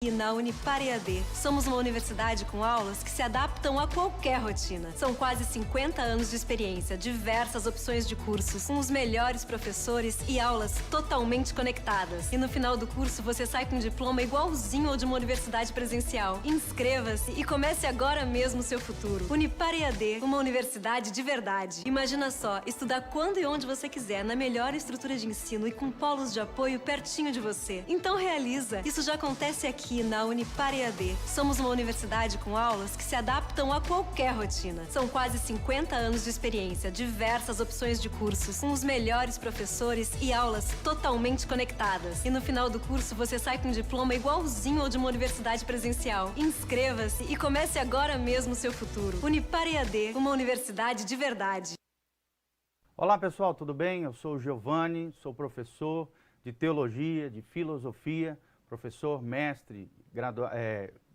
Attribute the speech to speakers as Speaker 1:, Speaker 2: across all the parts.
Speaker 1: E na Unipar EAD, somos uma universidade com aulas que se adaptam a qualquer rotina. São quase 50 anos de experiência, diversas opções de cursos, com os melhores professores e aulas totalmente conectadas. E no final do curso, você sai com um diploma igualzinho ao de uma universidade presencial. Inscreva-se e comece agora mesmo o seu futuro. Unipar EAD, uma universidade de verdade. Imagina só, estudar quando e onde você quiser, na melhor estrutura de ensino e com polos de apoio pertinho de você. Então realiza! Isso já acontece aqui na Unipar EAD. Somos uma universidade com aulas que se adaptam a qualquer rotina. São quase 50 anos de experiência, diversas opções de cursos, com os melhores professores e aulas totalmente conectadas. E no final do curso, você sai com um diploma igualzinho ao de uma universidade presencial. Inscreva-se e comece agora mesmo o seu futuro. Unipar EAD, uma universidade de verdade.
Speaker 2: Olá pessoal, tudo bem? Eu sou o Giovanni, sou professor de Teologia, de Filosofia, professor, mestre,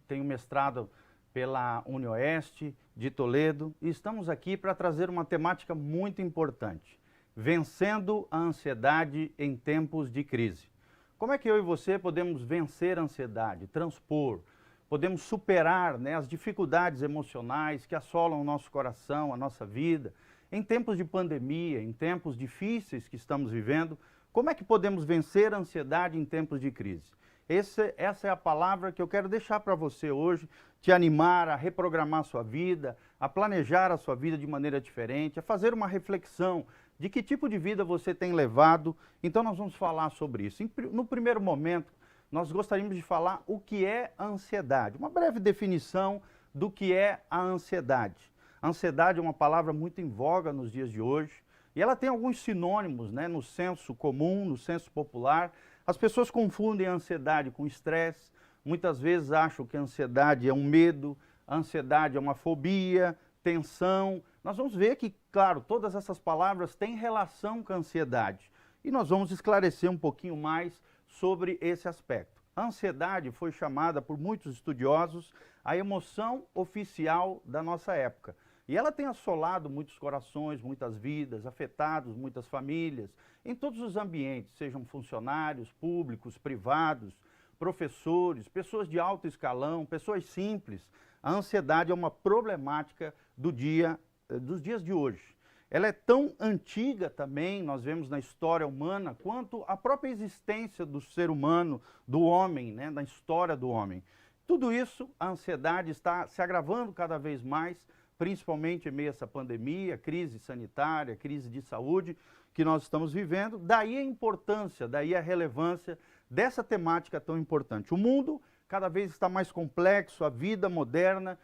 Speaker 2: tenho mestrado pela UniOeste de Toledo e estamos aqui para trazer uma temática muito importante, vencendo a ansiedade em tempos de crise. Como é que eu e você podemos vencer a ansiedade, transpor, podemos superar, as dificuldades emocionais que assolam o nosso coração, a nossa vida, em tempos de pandemia, em tempos difíceis que estamos vivendo? Como é que podemos vencer a ansiedade em tempos de crise? Essa é a palavra que eu quero deixar para você hoje, te animar a reprogramar a sua vida, a planejar a sua vida de maneira diferente, a fazer uma reflexão de que tipo de vida você tem levado. Então nós vamos falar sobre isso. No primeiro momento, nós gostaríamos de falar o que é a ansiedade, uma breve definição do que é a ansiedade. A ansiedade é uma palavra muito em voga nos dias de hoje e ela tem alguns sinônimos, no senso comum, no senso popular. As pessoas confundem a ansiedade com estresse, muitas vezes acham que a ansiedade é um medo, a ansiedade é uma fobia, tensão. Nós vamos ver que, claro, todas essas palavras têm relação com a ansiedade e nós vamos esclarecer um pouquinho mais sobre esse aspecto. A ansiedade foi chamada por muitos estudiosos a emoção oficial da nossa época. E ela tem assolado muitos corações, muitas vidas, afetado muitas famílias, em todos os ambientes, sejam funcionários públicos, privados, professores, pessoas de alto escalão, pessoas simples. A ansiedade é uma problemática dos dias de hoje. Ela é tão antiga também, nós vemos na história humana, quanto a própria existência do ser humano, do homem, na história do homem. Tudo isso, a ansiedade está se agravando cada vez mais, principalmente em meio a essa pandemia, crise sanitária, crise de saúde que nós estamos vivendo. Daí a importância, daí a relevância dessa temática tão importante. O mundo cada vez está mais complexo, a vida moderna,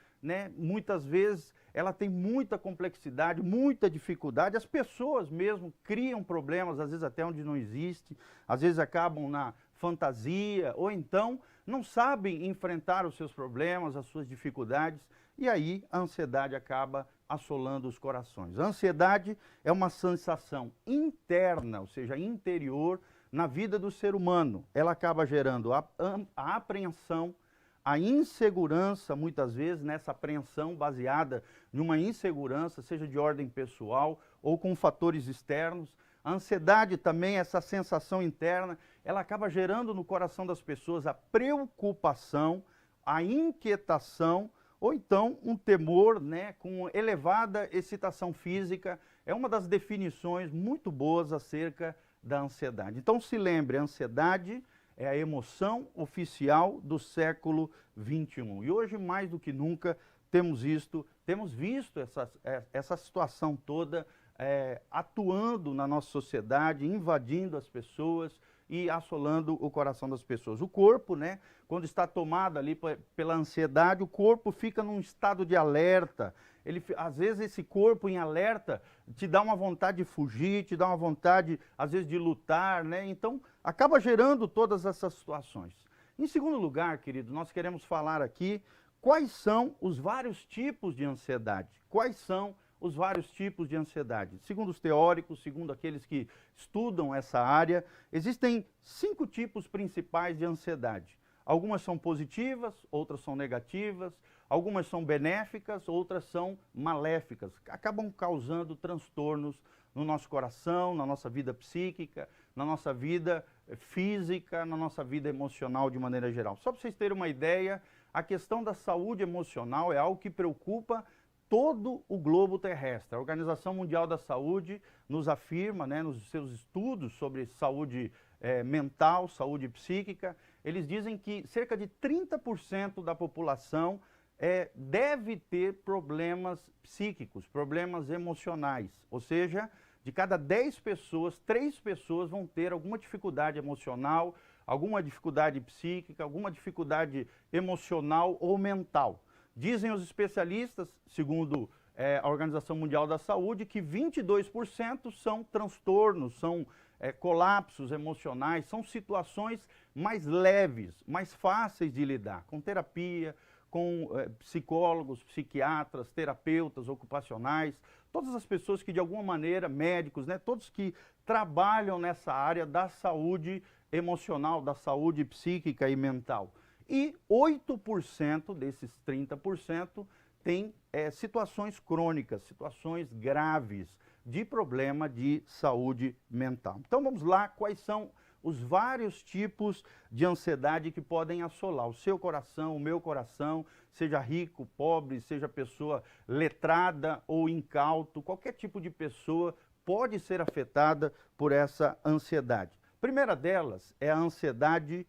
Speaker 2: muitas vezes ela tem muita complexidade, muita dificuldade. As pessoas mesmo criam problemas, às vezes até onde não existe, às vezes acabam na fantasia, ou então não sabem enfrentar os seus problemas, as suas dificuldades, e aí a ansiedade acaba assolando os corações. A ansiedade é uma sensação interna, ou seja, interior, na vida do ser humano. Ela acaba gerando a apreensão, a insegurança, muitas vezes, nessa apreensão baseada numa insegurança, seja de ordem pessoal ou com fatores externos. A ansiedade também, essa sensação interna, ela acaba gerando no coração das pessoas a preocupação, a inquietação, ou então um temor, com elevada excitação física. É uma das definições muito boas acerca da ansiedade. Então se lembre, a ansiedade é a emoção oficial do século XXI. E hoje, mais do que nunca, temos visto essa situação toda atuando na nossa sociedade, invadindo as pessoas e assolando o coração das pessoas. O corpo, quando está tomado ali pela ansiedade, o corpo fica num estado de alerta. Às vezes esse corpo em alerta te dá uma vontade de fugir, te dá uma vontade, às vezes, de lutar, Então, acaba gerando todas essas situações. Em segundo lugar, querido, nós queremos falar aqui quais são os vários tipos de ansiedade. Quais são os vários tipos de ansiedade? Segundo os teóricos, segundo aqueles que estudam essa área, existem 5 tipos principais de ansiedade. Algumas são positivas, outras são negativas, algumas são benéficas, outras são maléficas. Acabam causando transtornos no nosso coração, na nossa vida psíquica, na nossa vida física, na nossa vida emocional de maneira geral. Só para vocês terem uma ideia, a questão da saúde emocional é algo que preocupa todo o globo terrestre. A Organização Mundial da Saúde nos afirma, né, nos seus estudos sobre saúde mental, saúde psíquica, eles dizem que cerca de 30% da população deve ter problemas psíquicos, problemas emocionais. Ou seja, de cada 10 pessoas, 3 pessoas vão ter alguma dificuldade emocional, alguma dificuldade psíquica, alguma dificuldade emocional ou mental. Dizem os especialistas, segundo a Organização Mundial da Saúde, que 22% são transtornos, são colapsos emocionais, são situações mais leves, mais fáceis de lidar, com terapia, com psicólogos, psiquiatras, terapeutas ocupacionais, todas as pessoas que de alguma maneira, médicos, né, todos que trabalham nessa área da saúde emocional, da saúde psíquica e mental. E 8% desses 30% tem situações crônicas, situações graves de problema de saúde mental. Então vamos lá, quais são os vários tipos de ansiedade que podem assolar o seu coração, o meu coração, seja rico, pobre, seja pessoa letrada ou incauto, qualquer tipo de pessoa pode ser afetada por essa ansiedade. A primeira delas é a ansiedade,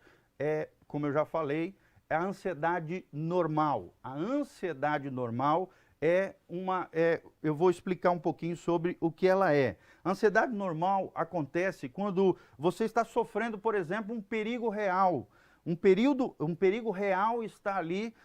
Speaker 2: como eu já falei, é a ansiedade normal. A ansiedade normal eu vou explicar um pouquinho sobre o que ela é. A ansiedade normal acontece quando você está sofrendo, por exemplo, um perigo real. Um perigo real está ali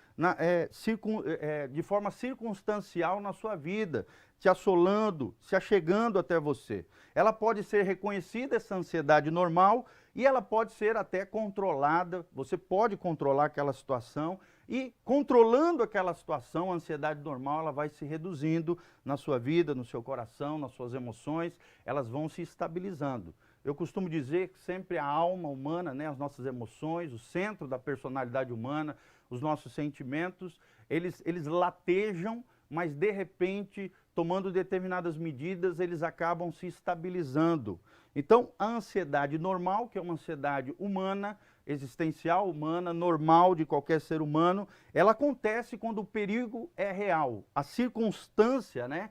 Speaker 2: de forma circunstancial na sua vida, te assolando, se achegando até você. Ela pode ser reconhecida, essa ansiedade normal, e ela pode ser até controlada, você pode controlar aquela situação, e controlando aquela situação, a ansiedade normal ela vai se reduzindo na sua vida, no seu coração, nas suas emoções, elas vão se estabilizando. Eu costumo dizer que sempre a alma humana, né, as nossas emoções, o centro da personalidade humana, os nossos sentimentos, eles latejam, mas de repente, tomando determinadas medidas, eles acabam se estabilizando. Então, a ansiedade normal, que é uma ansiedade humana, existencial, humana, normal de qualquer ser humano, ela acontece quando o perigo é real. A circunstância, né,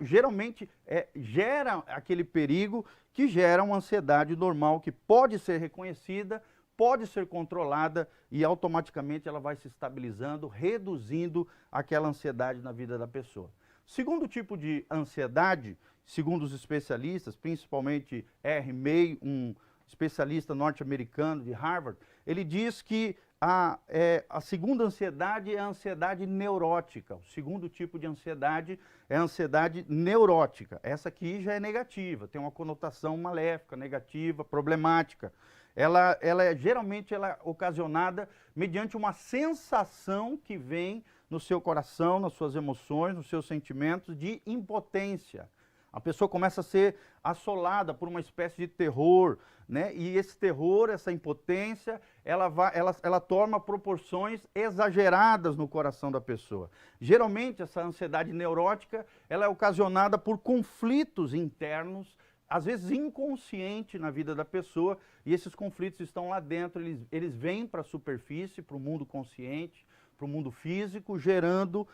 Speaker 2: geralmente gera aquele perigo que gera uma ansiedade normal que pode ser reconhecida, pode ser controlada e automaticamente ela vai se estabilizando, reduzindo aquela ansiedade na vida da pessoa. Segundo tipo de ansiedade, segundo os especialistas, principalmente R. May, um especialista norte-americano de Harvard, ele diz que a segunda ansiedade é a ansiedade neurótica. O segundo tipo de ansiedade é a ansiedade neurótica. Essa aqui já é negativa, tem uma conotação maléfica, negativa, problemática. Geralmente ela é ocasionada mediante uma sensação que vem no seu coração, nas suas emoções, nos seus sentimentos de impotência. A pessoa começa a ser assolada por uma espécie de terror, né? E esse terror, essa impotência, ela toma proporções exageradas no coração da pessoa. Geralmente, essa ansiedade neurótica, ela é ocasionada por conflitos internos, às vezes inconsciente na vida da pessoa, e esses conflitos estão lá dentro, eles vêm para a superfície, para o mundo consciente, para o mundo físico, gerando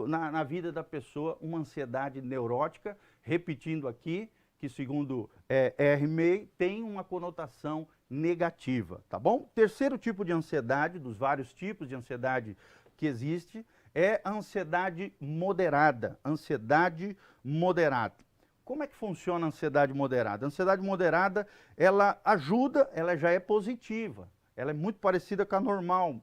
Speaker 2: na vida da pessoa uma ansiedade neurótica, repetindo aqui, que segundo R. May, tem uma conotação negativa, tá bom? Terceiro tipo de ansiedade, dos vários tipos de ansiedade que existe, é a ansiedade moderada. Ansiedade moderada. Como é que funciona a ansiedade moderada? A ansiedade moderada, ela ajuda, ela já é positiva. Ela é muito parecida com a normal,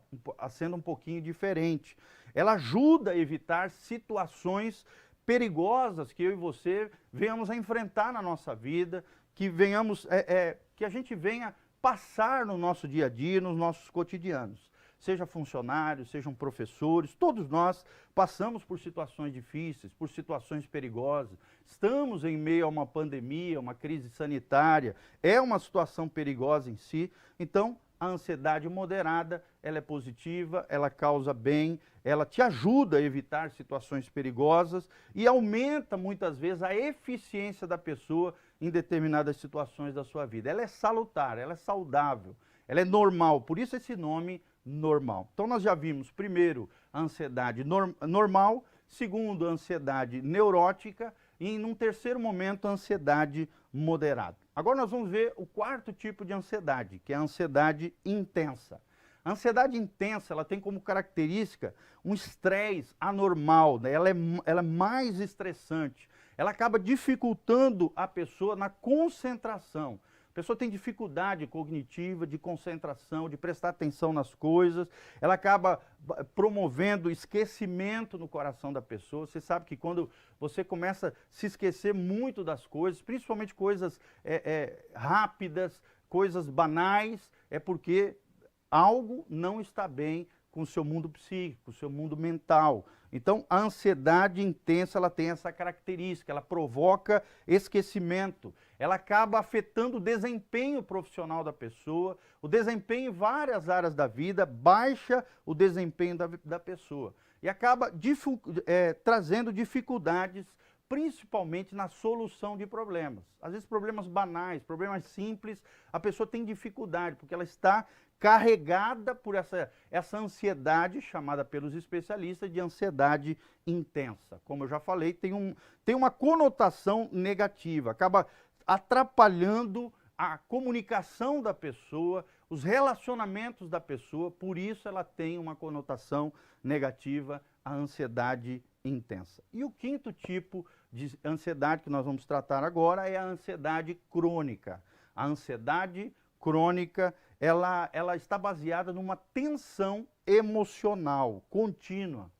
Speaker 2: sendo um pouquinho diferente. Ela ajuda a evitar situações perigosas que eu e você venhamos a enfrentar na nossa vida, que a gente venha passar no nosso dia a dia, nos nossos cotidianos. Seja funcionários, sejam professores, todos nós passamos por situações difíceis, por situações perigosas. Estamos em meio a uma pandemia, uma crise sanitária, é uma situação perigosa em si. Então, a ansiedade moderada, ela é positiva, ela causa bem, ela te ajuda a evitar situações perigosas e aumenta muitas vezes a eficiência da pessoa em determinadas situações da sua vida. Ela é salutar, ela é saudável, ela é normal, por isso esse nome normal. Então nós já vimos, primeiro, a ansiedade normal, segundo, a ansiedade neurótica e, num terceiro momento, a ansiedade moderada. Agora nós vamos ver o quarto tipo de ansiedade, que é a ansiedade intensa. A ansiedade intensa, ela tem como característica um estresse anormal, né? Ela é mais estressante, ela acaba dificultando a pessoa na concentração. A pessoa tem dificuldade cognitiva, de concentração, de prestar atenção nas coisas, ela acaba promovendo esquecimento no coração da pessoa. Você sabe que quando você começa a se esquecer muito das coisas, principalmente coisas rápidas, coisas banais, é porque algo não está bem com o seu mundo psíquico, o seu mundo mental. Então, a ansiedade intensa, ela tem essa característica, ela provoca esquecimento, ela acaba afetando o desempenho profissional da pessoa, o desempenho em várias áreas da vida, baixa o desempenho da pessoa e acaba trazendo dificuldades, principalmente na solução de problemas. Às vezes problemas banais, problemas simples, a pessoa tem dificuldade, porque ela está carregada por essa ansiedade, chamada pelos especialistas de ansiedade intensa. Como eu já falei, tem uma conotação negativa, acaba atrapalhando a comunicação da pessoa, os relacionamentos da pessoa, por isso ela tem uma conotação negativa, a ansiedade intensa. E o quinto tipo de ansiedade que nós vamos tratar agora é a ansiedade crônica. A ansiedade crônica, ela está baseada numa tensão emocional contínua.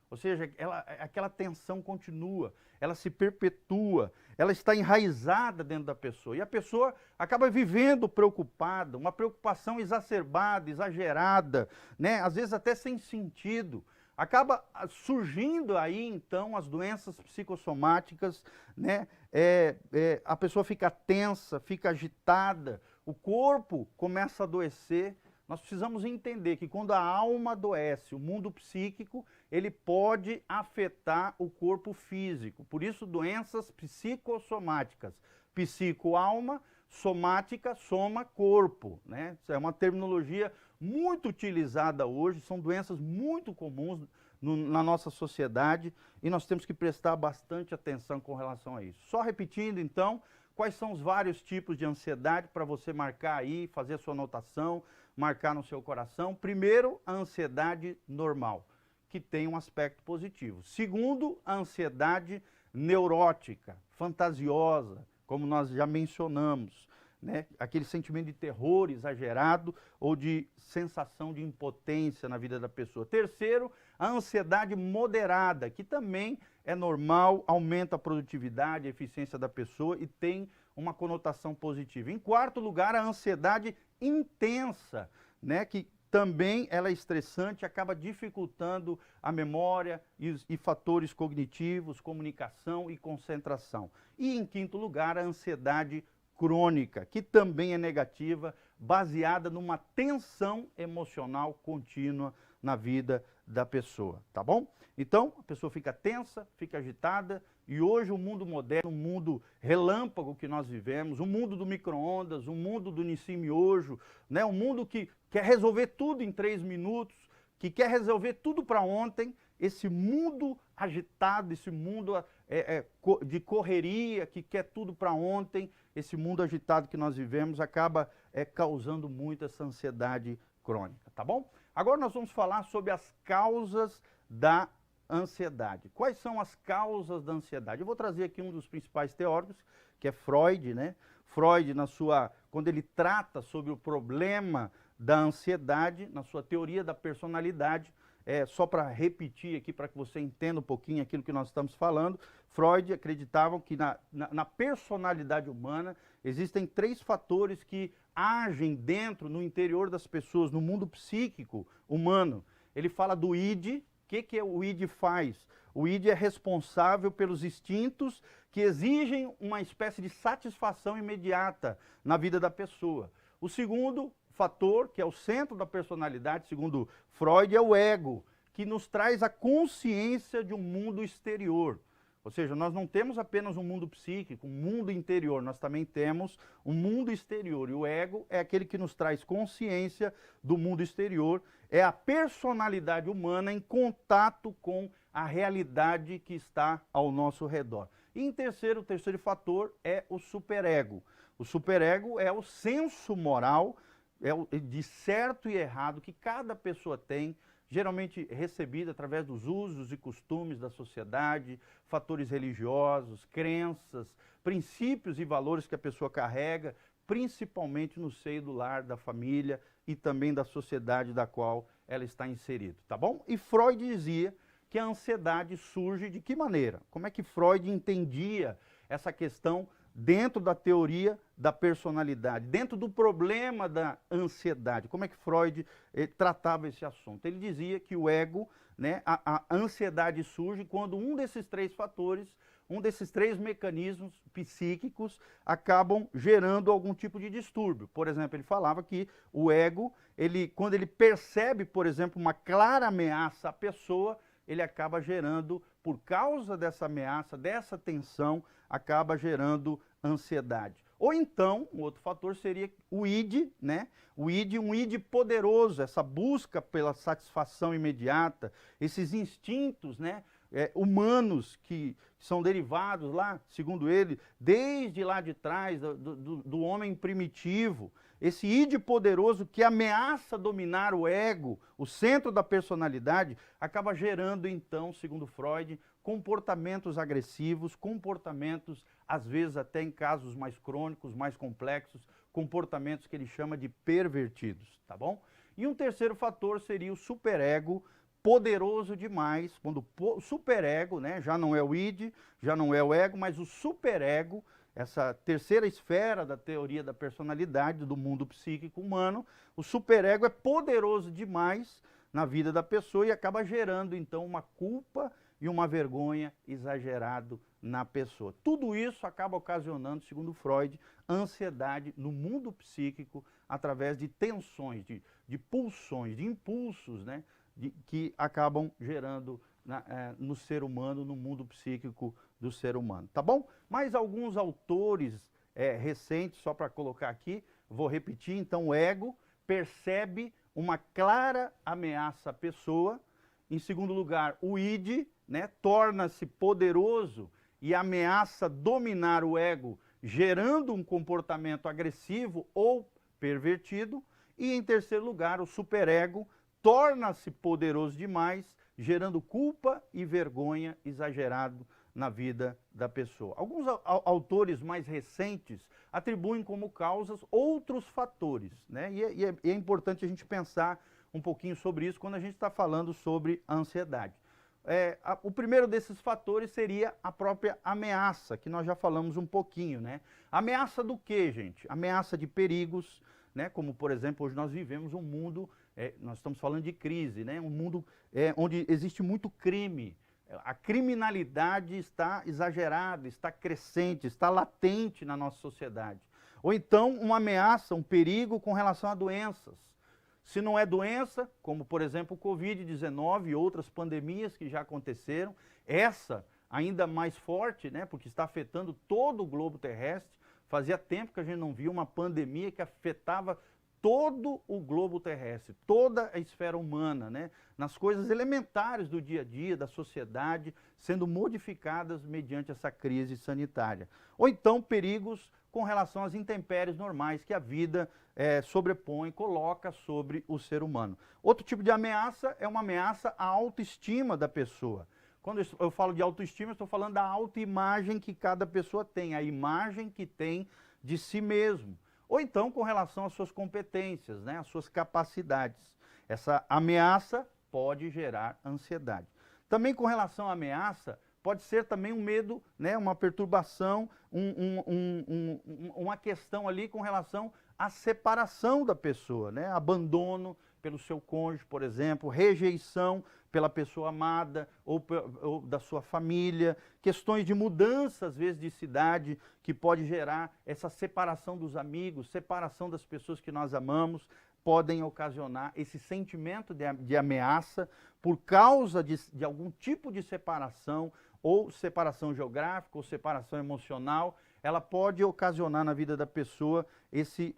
Speaker 2: Ou seja, aquela tensão continua, ela se perpetua, ela está enraizada dentro da pessoa. E a pessoa acaba vivendo preocupada, uma preocupação exacerbada, exagerada, né? Às vezes até sem sentido. Acaba surgindo aí, então, as doenças psicossomáticas, né? A pessoa fica tensa, fica agitada, o corpo começa a adoecer. Nós precisamos entender que quando a alma adoece, o mundo psíquico, ele pode afetar o corpo físico. Por isso, doenças psicossomáticas. Psico-alma, somática, soma-corpo, né? Isso é uma terminologia muito utilizada hoje, são doenças muito comuns na nossa sociedade e nós temos que prestar bastante atenção com relação a isso. Só repetindo, então, quais são os vários tipos de ansiedade para você marcar aí, fazer a sua anotação, marcar no seu coração. Primeiro, a ansiedade normal, que tem um aspecto positivo. Segundo, a ansiedade neurótica, fantasiosa, como nós já mencionamos, né? Aquele sentimento de terror exagerado ou de sensação de impotência na vida da pessoa. Terceiro, a ansiedade moderada, que também é normal, aumenta a produtividade, a eficiência da pessoa e tem uma conotação positiva. Em quarto lugar, a ansiedade intensa, né? Que também ela é estressante, acaba dificultando a memória e fatores cognitivos, comunicação e concentração. E em quinto lugar, a ansiedade crônica, que também é negativa, baseada numa tensão emocional contínua na vida da pessoa, tá bom? Então, a pessoa fica tensa, fica agitada, e hoje o mundo moderno, o mundo relâmpago que nós vivemos, o mundo do micro-ondas, o mundo do Nissin Miojo, né? Um mundo que quer resolver tudo em 3 minutos, que quer resolver tudo para ontem, esse mundo agitado, esse mundo de correria, que quer tudo para ontem, esse mundo agitado que nós vivemos acaba causando muito essa ansiedade crônica, tá bom? Agora nós vamos falar sobre as causas da ansiedade. Quais são as causas da ansiedade? Eu vou trazer aqui um dos principais teóricos, que é Freud, né? Freud, quando ele trata sobre o problema da ansiedade, na sua teoria da personalidade, só para repetir aqui, para que você entenda um pouquinho aquilo que nós estamos falando, Freud acreditava que na personalidade humana existem 3 fatores que agem no interior das pessoas, no mundo psíquico humano. Ele fala do id. O que o id faz? O id é responsável pelos instintos que exigem uma espécie de satisfação imediata na vida da pessoa. O segundo fator, que é o centro da personalidade, segundo Freud, é o ego, que nos traz a consciência de um mundo exterior. Ou seja, nós não temos apenas um mundo psíquico, um mundo interior, nós também temos um mundo exterior. E o ego é aquele que nos traz consciência do mundo exterior, é a personalidade humana em contato com a realidade que está ao nosso redor. E em terceiro, o terceiro fator é o superego. O superego é o senso moral de certo e errado que cada pessoa tem, geralmente recebido através dos usos e costumes da sociedade, fatores religiosos, crenças, princípios e valores que a pessoa carrega, principalmente no seio do lar, da família e também da sociedade da qual ela está inserida, tá bom? E Freud dizia que a ansiedade surge de que maneira? Como é que Freud entendia essa questão dentro da teoria da personalidade, dentro do problema da ansiedade? Como é que Freud tratava esse assunto? Ele dizia que o ego, né, a ansiedade surge quando um desses três fatores, um desses três mecanismos psíquicos acabam gerando algum tipo de distúrbio. Por exemplo, ele falava que o ego, quando ele percebe, por exemplo, uma clara ameaça à pessoa, ele acaba gerando, por causa dessa ameaça, dessa tensão, acaba gerando ansiedade. Ou então, um outro fator seria o id, né? O id, um id poderoso, essa busca pela satisfação imediata, esses instintos, né, humanos que são derivados lá, segundo ele, desde lá de trás, do homem primitivo. Esse id poderoso que ameaça dominar o ego, o centro da personalidade, acaba gerando então, segundo Freud, comportamentos agressivos, comportamentos, às vezes até em casos mais crônicos, mais complexos, comportamentos que ele chama de pervertidos, tá bom? E um terceiro fator seria o superego, poderoso demais, quando o superego, né, já não é o id, já não é o ego, mas o superego, essa terceira esfera da teoria da personalidade, do mundo psíquico humano, o superego é poderoso demais na vida da pessoa e acaba gerando, então, uma culpa e uma vergonha exagerado na pessoa. Tudo isso acaba ocasionando, segundo Freud, ansiedade no mundo psíquico através de tensões, de pulsões, de impulsos, né, que acabam gerando no ser humano, no mundo psíquico do ser humano, tá bom? Mais alguns autores recentes, só para colocar aqui, vou repetir, então o ego percebe uma clara ameaça à pessoa. Em segundo lugar, o id, né, torna-se poderoso e ameaça dominar o ego, gerando um comportamento agressivo ou pervertido. E em terceiro lugar, o superego torna-se poderoso demais, gerando culpa e vergonha exagerado na vida da pessoa. Alguns autores mais recentes atribuem como causas outros fatores, né? E é importante a gente pensar um pouquinho sobre isso quando a gente está falando sobre a ansiedade. O primeiro desses fatores seria a própria ameaça, que nós já falamos um pouquinho, né? Ameaça do quê, gente? Ameaça de perigos, né? Como, por exemplo, hoje nós vivemos um mundo, nós estamos falando de crise, né? Um mundo onde existe muito crime. A criminalidade está exagerada, está crescente, está latente na nossa sociedade. Ou então uma ameaça, um perigo com relação a doenças. Se não é doença, como por exemplo o Covid-19 e outras pandemias que já aconteceram, essa ainda mais forte, né, porque está afetando todo o globo terrestre. Fazia tempo que a gente não via uma pandemia que afetava todo o globo terrestre, toda a esfera humana, né, nas coisas elementares do dia a dia, da sociedade, sendo modificadas mediante essa crise sanitária. Ou então perigos com relação às intempéries normais que a vida sobrepõe, coloca sobre o ser humano. Outro tipo de ameaça é uma ameaça à autoestima da pessoa. Quando eu falo de autoestima, estou falando da autoimagem que cada pessoa tem, a imagem que tem de si mesmo. Ou então com relação às suas competências, né, às suas capacidades. Essa ameaça pode gerar ansiedade. Também com relação à ameaça, pode ser também um medo, né, uma perturbação, uma questão ali com relação à separação da pessoa, né, abandono pelo seu cônjuge, por exemplo, rejeição pela pessoa amada ou da sua família, questões de mudança, às vezes, de cidade, que pode gerar essa separação dos amigos, separação das pessoas que nós amamos, podem ocasionar esse sentimento de ameaça por causa de algum tipo de separação ou separação geográfica, ou separação emocional, ela pode ocasionar na vida da pessoa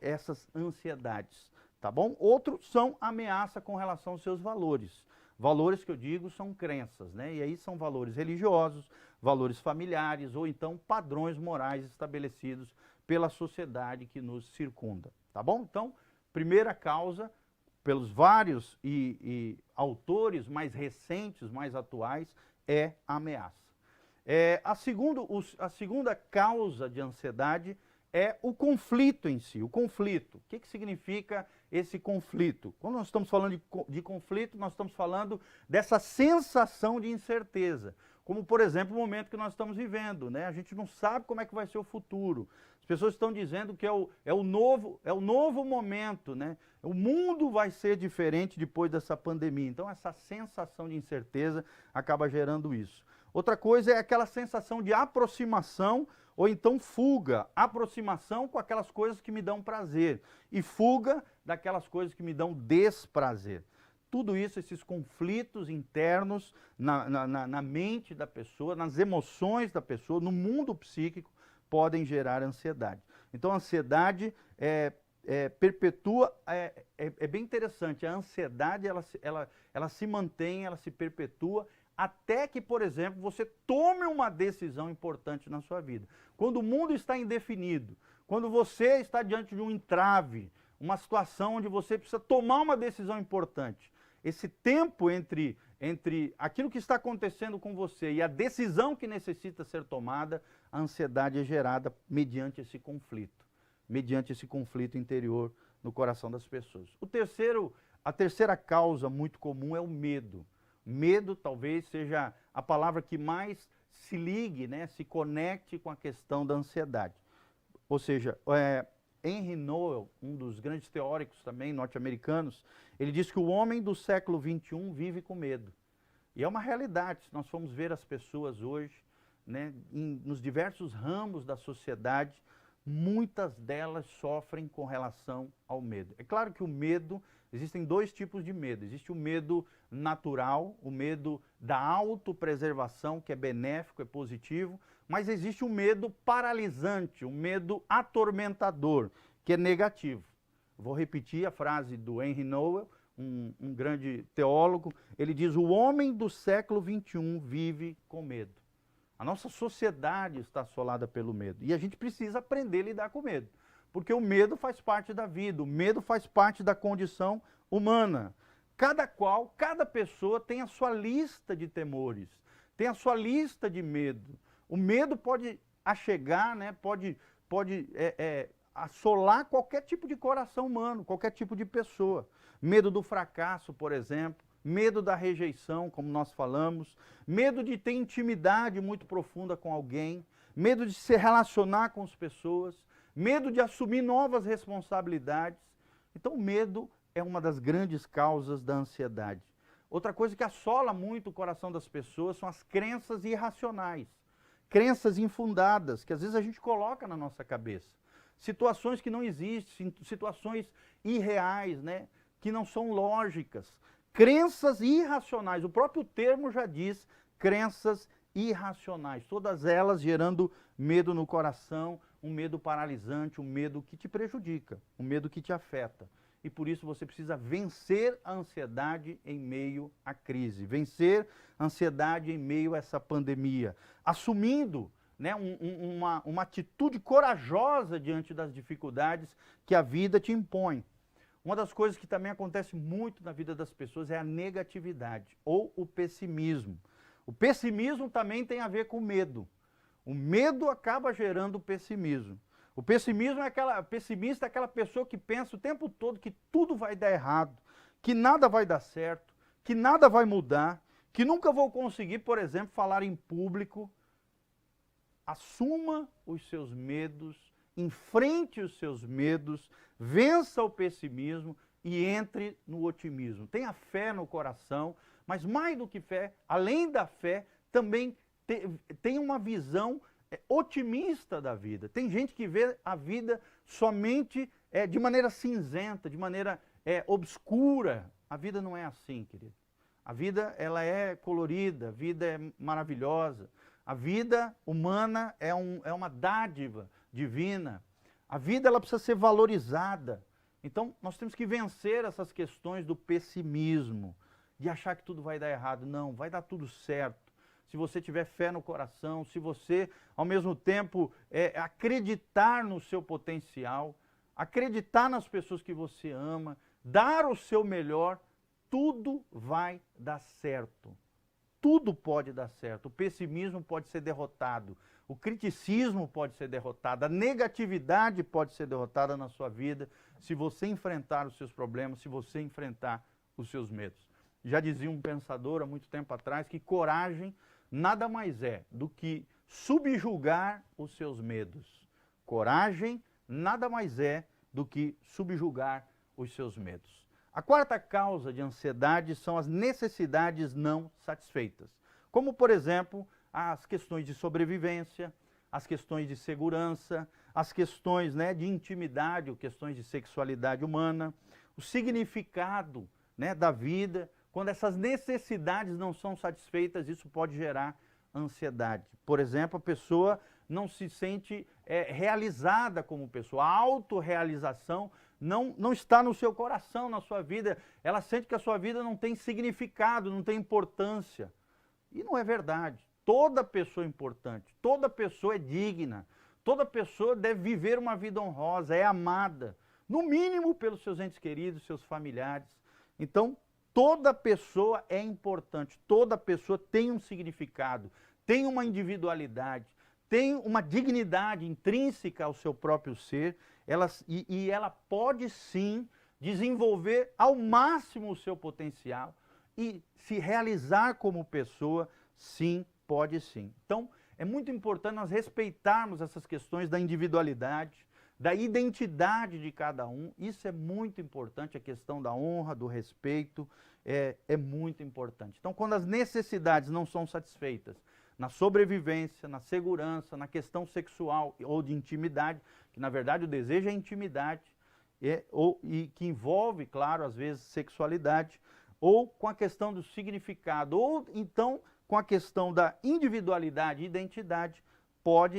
Speaker 2: essas ansiedades, tá bom? Outros são ameaça com relação aos seus valores. Valores que eu digo são crenças, né? E aí são valores religiosos, valores familiares ou então padrões morais estabelecidos pela sociedade que nos circunda, tá bom? Então, primeira causa, pelos vários autores mais recentes, mais atuais, é a ameaça. A segunda causa de ansiedade é o conflito em si. O conflito. O que significa esse conflito? Quando nós estamos falando de conflito, nós estamos falando dessa sensação de incerteza. Como, por exemplo, o momento que nós estamos vivendo, né? A gente não sabe como é que vai ser o futuro. As pessoas estão dizendo que é o novo momento, né? O mundo vai ser diferente depois dessa pandemia. Então, essa sensação de incerteza acaba gerando isso. Outra coisa é aquela sensação de aproximação ou então fuga. Aproximação com aquelas coisas que me dão prazer e fuga daquelas coisas que me dão desprazer. Tudo isso, esses conflitos internos na mente da pessoa, nas emoções da pessoa, no mundo psíquico, podem gerar ansiedade. Então, a ansiedade perpetua, é bem interessante, a ansiedade ela se mantém, ela se perpetua, até que, por exemplo, você tome uma decisão importante na sua vida. Quando o mundo está indefinido, quando você está diante de um entrave, uma situação onde você precisa tomar uma decisão importante, esse tempo entre aquilo que está acontecendo com você e a decisão que necessita ser tomada, a ansiedade é gerada mediante esse conflito interior no coração das pessoas. A terceira causa muito comum é o medo. Medo talvez seja a palavra que mais se ligue, né, se conecte com a questão da ansiedade. Ou seja, Henry Nouwen, um dos grandes teóricos também norte-americanos, ele diz que o homem do século XXI vive com medo. E é uma realidade, se nós formos ver as pessoas hoje, né, nos diversos ramos da sociedade, muitas delas sofrem com relação ao medo. É claro que o medo, existem dois tipos de medo. Existe o medo natural, o medo da autopreservação, que é benéfico, é positivo, mas existe o medo paralisante, o medo atormentador, que é negativo. Vou repetir a frase do Henry Nouwen, um grande teólogo. Ele diz: o homem do século XXI vive com medo. A nossa sociedade está assolada pelo medo e a gente precisa aprender a lidar com o medo, porque o medo faz parte da vida, o medo faz parte da condição humana. Cada pessoa tem a sua lista de temores, tem a sua lista de medo. O medo pode achegar, né, pode assolar qualquer tipo de coração humano, qualquer tipo de pessoa. Medo do fracasso, por exemplo, medo da rejeição, como nós falamos, medo de ter intimidade muito profunda com alguém, medo de se relacionar com as pessoas, medo de assumir novas responsabilidades. Então, o medo é uma das grandes causas da ansiedade. Outra coisa que assola muito o coração das pessoas são as crenças irracionais, crenças infundadas, que às vezes a gente coloca na nossa cabeça. Situações que não existem, situações irreais, né, que não são lógicas. Crenças irracionais, o próprio termo já diz, crenças irracionais, todas elas gerando medo no coração, um medo paralisante, um medo que te prejudica, um medo que te afeta. E por isso você precisa vencer a ansiedade em meio à crise, vencer a ansiedade em meio a essa pandemia, assumindo, né, uma atitude corajosa diante das dificuldades que a vida te impõe. Uma das coisas que também acontece muito na vida das pessoas é a negatividade ou o pessimismo. O pessimismo também tem a ver com medo. O medo acaba gerando o pessimismo. O pessimismo pessimista é aquela pessoa que pensa o tempo todo que tudo vai dar errado, que nada vai dar certo, que nada vai mudar, que nunca vou conseguir, por exemplo, falar em público. Assuma os seus medos, enfrente os seus medos, vença o pessimismo e entre no otimismo. Tenha fé no coração, mas mais do que fé, além da fé, também tenha uma visão otimista da vida. Tem gente que vê a vida somente de maneira cinzenta, de maneira obscura. A vida não é assim, querido. A vida ela é colorida, a vida é maravilhosa. A vida humana é uma dádiva divina. A vida ela precisa ser valorizada. Então, nós temos que vencer essas questões do pessimismo, de achar que tudo vai dar errado. Não, vai dar tudo certo. Se você tiver fé no coração, se você, ao mesmo tempo, acreditar no seu potencial, acreditar nas pessoas que você ama, dar o seu melhor, tudo vai dar certo. Tudo pode dar certo. O pessimismo pode ser derrotado. O criticismo pode ser derrotado. A negatividade pode ser derrotada na sua vida se você enfrentar os seus problemas, se você enfrentar os seus medos. Já dizia um pensador há muito tempo atrás que coragem nada mais é do que subjugar os seus medos. Coragem nada mais é do que subjugar os seus medos. A quarta causa de ansiedade são as necessidades não satisfeitas, como, por exemplo, as questões de sobrevivência, as questões de segurança, as questões de intimidade, ou questões de sexualidade humana, o significado da vida. Quando essas necessidades não são satisfeitas, isso pode gerar ansiedade. Por exemplo, a pessoa não se sente realizada como pessoa. A autorrealização não está no seu coração, na sua vida. Ela sente que a sua vida não tem significado, não tem importância. E não é verdade. Toda pessoa é importante, toda pessoa é digna, toda pessoa deve viver uma vida honrosa, é amada, no mínimo pelos seus entes queridos, seus familiares. Então, toda pessoa é importante, toda pessoa tem um significado, tem uma individualidade, tem uma dignidade intrínseca ao seu próprio ser, e ela pode sim desenvolver ao máximo o seu potencial e se realizar como pessoa, sim, pode sim. Então, é muito importante nós respeitarmos essas questões da individualidade, da identidade de cada um. Isso é muito importante, a questão da honra, do respeito, é muito importante. Então, quando as necessidades não são satisfeitas, na sobrevivência, na segurança, na questão sexual ou de intimidade, que na verdade o desejo é intimidade, e que envolve, claro, às vezes sexualidade, ou com a questão do significado, ou então com a questão da individualidade e identidade,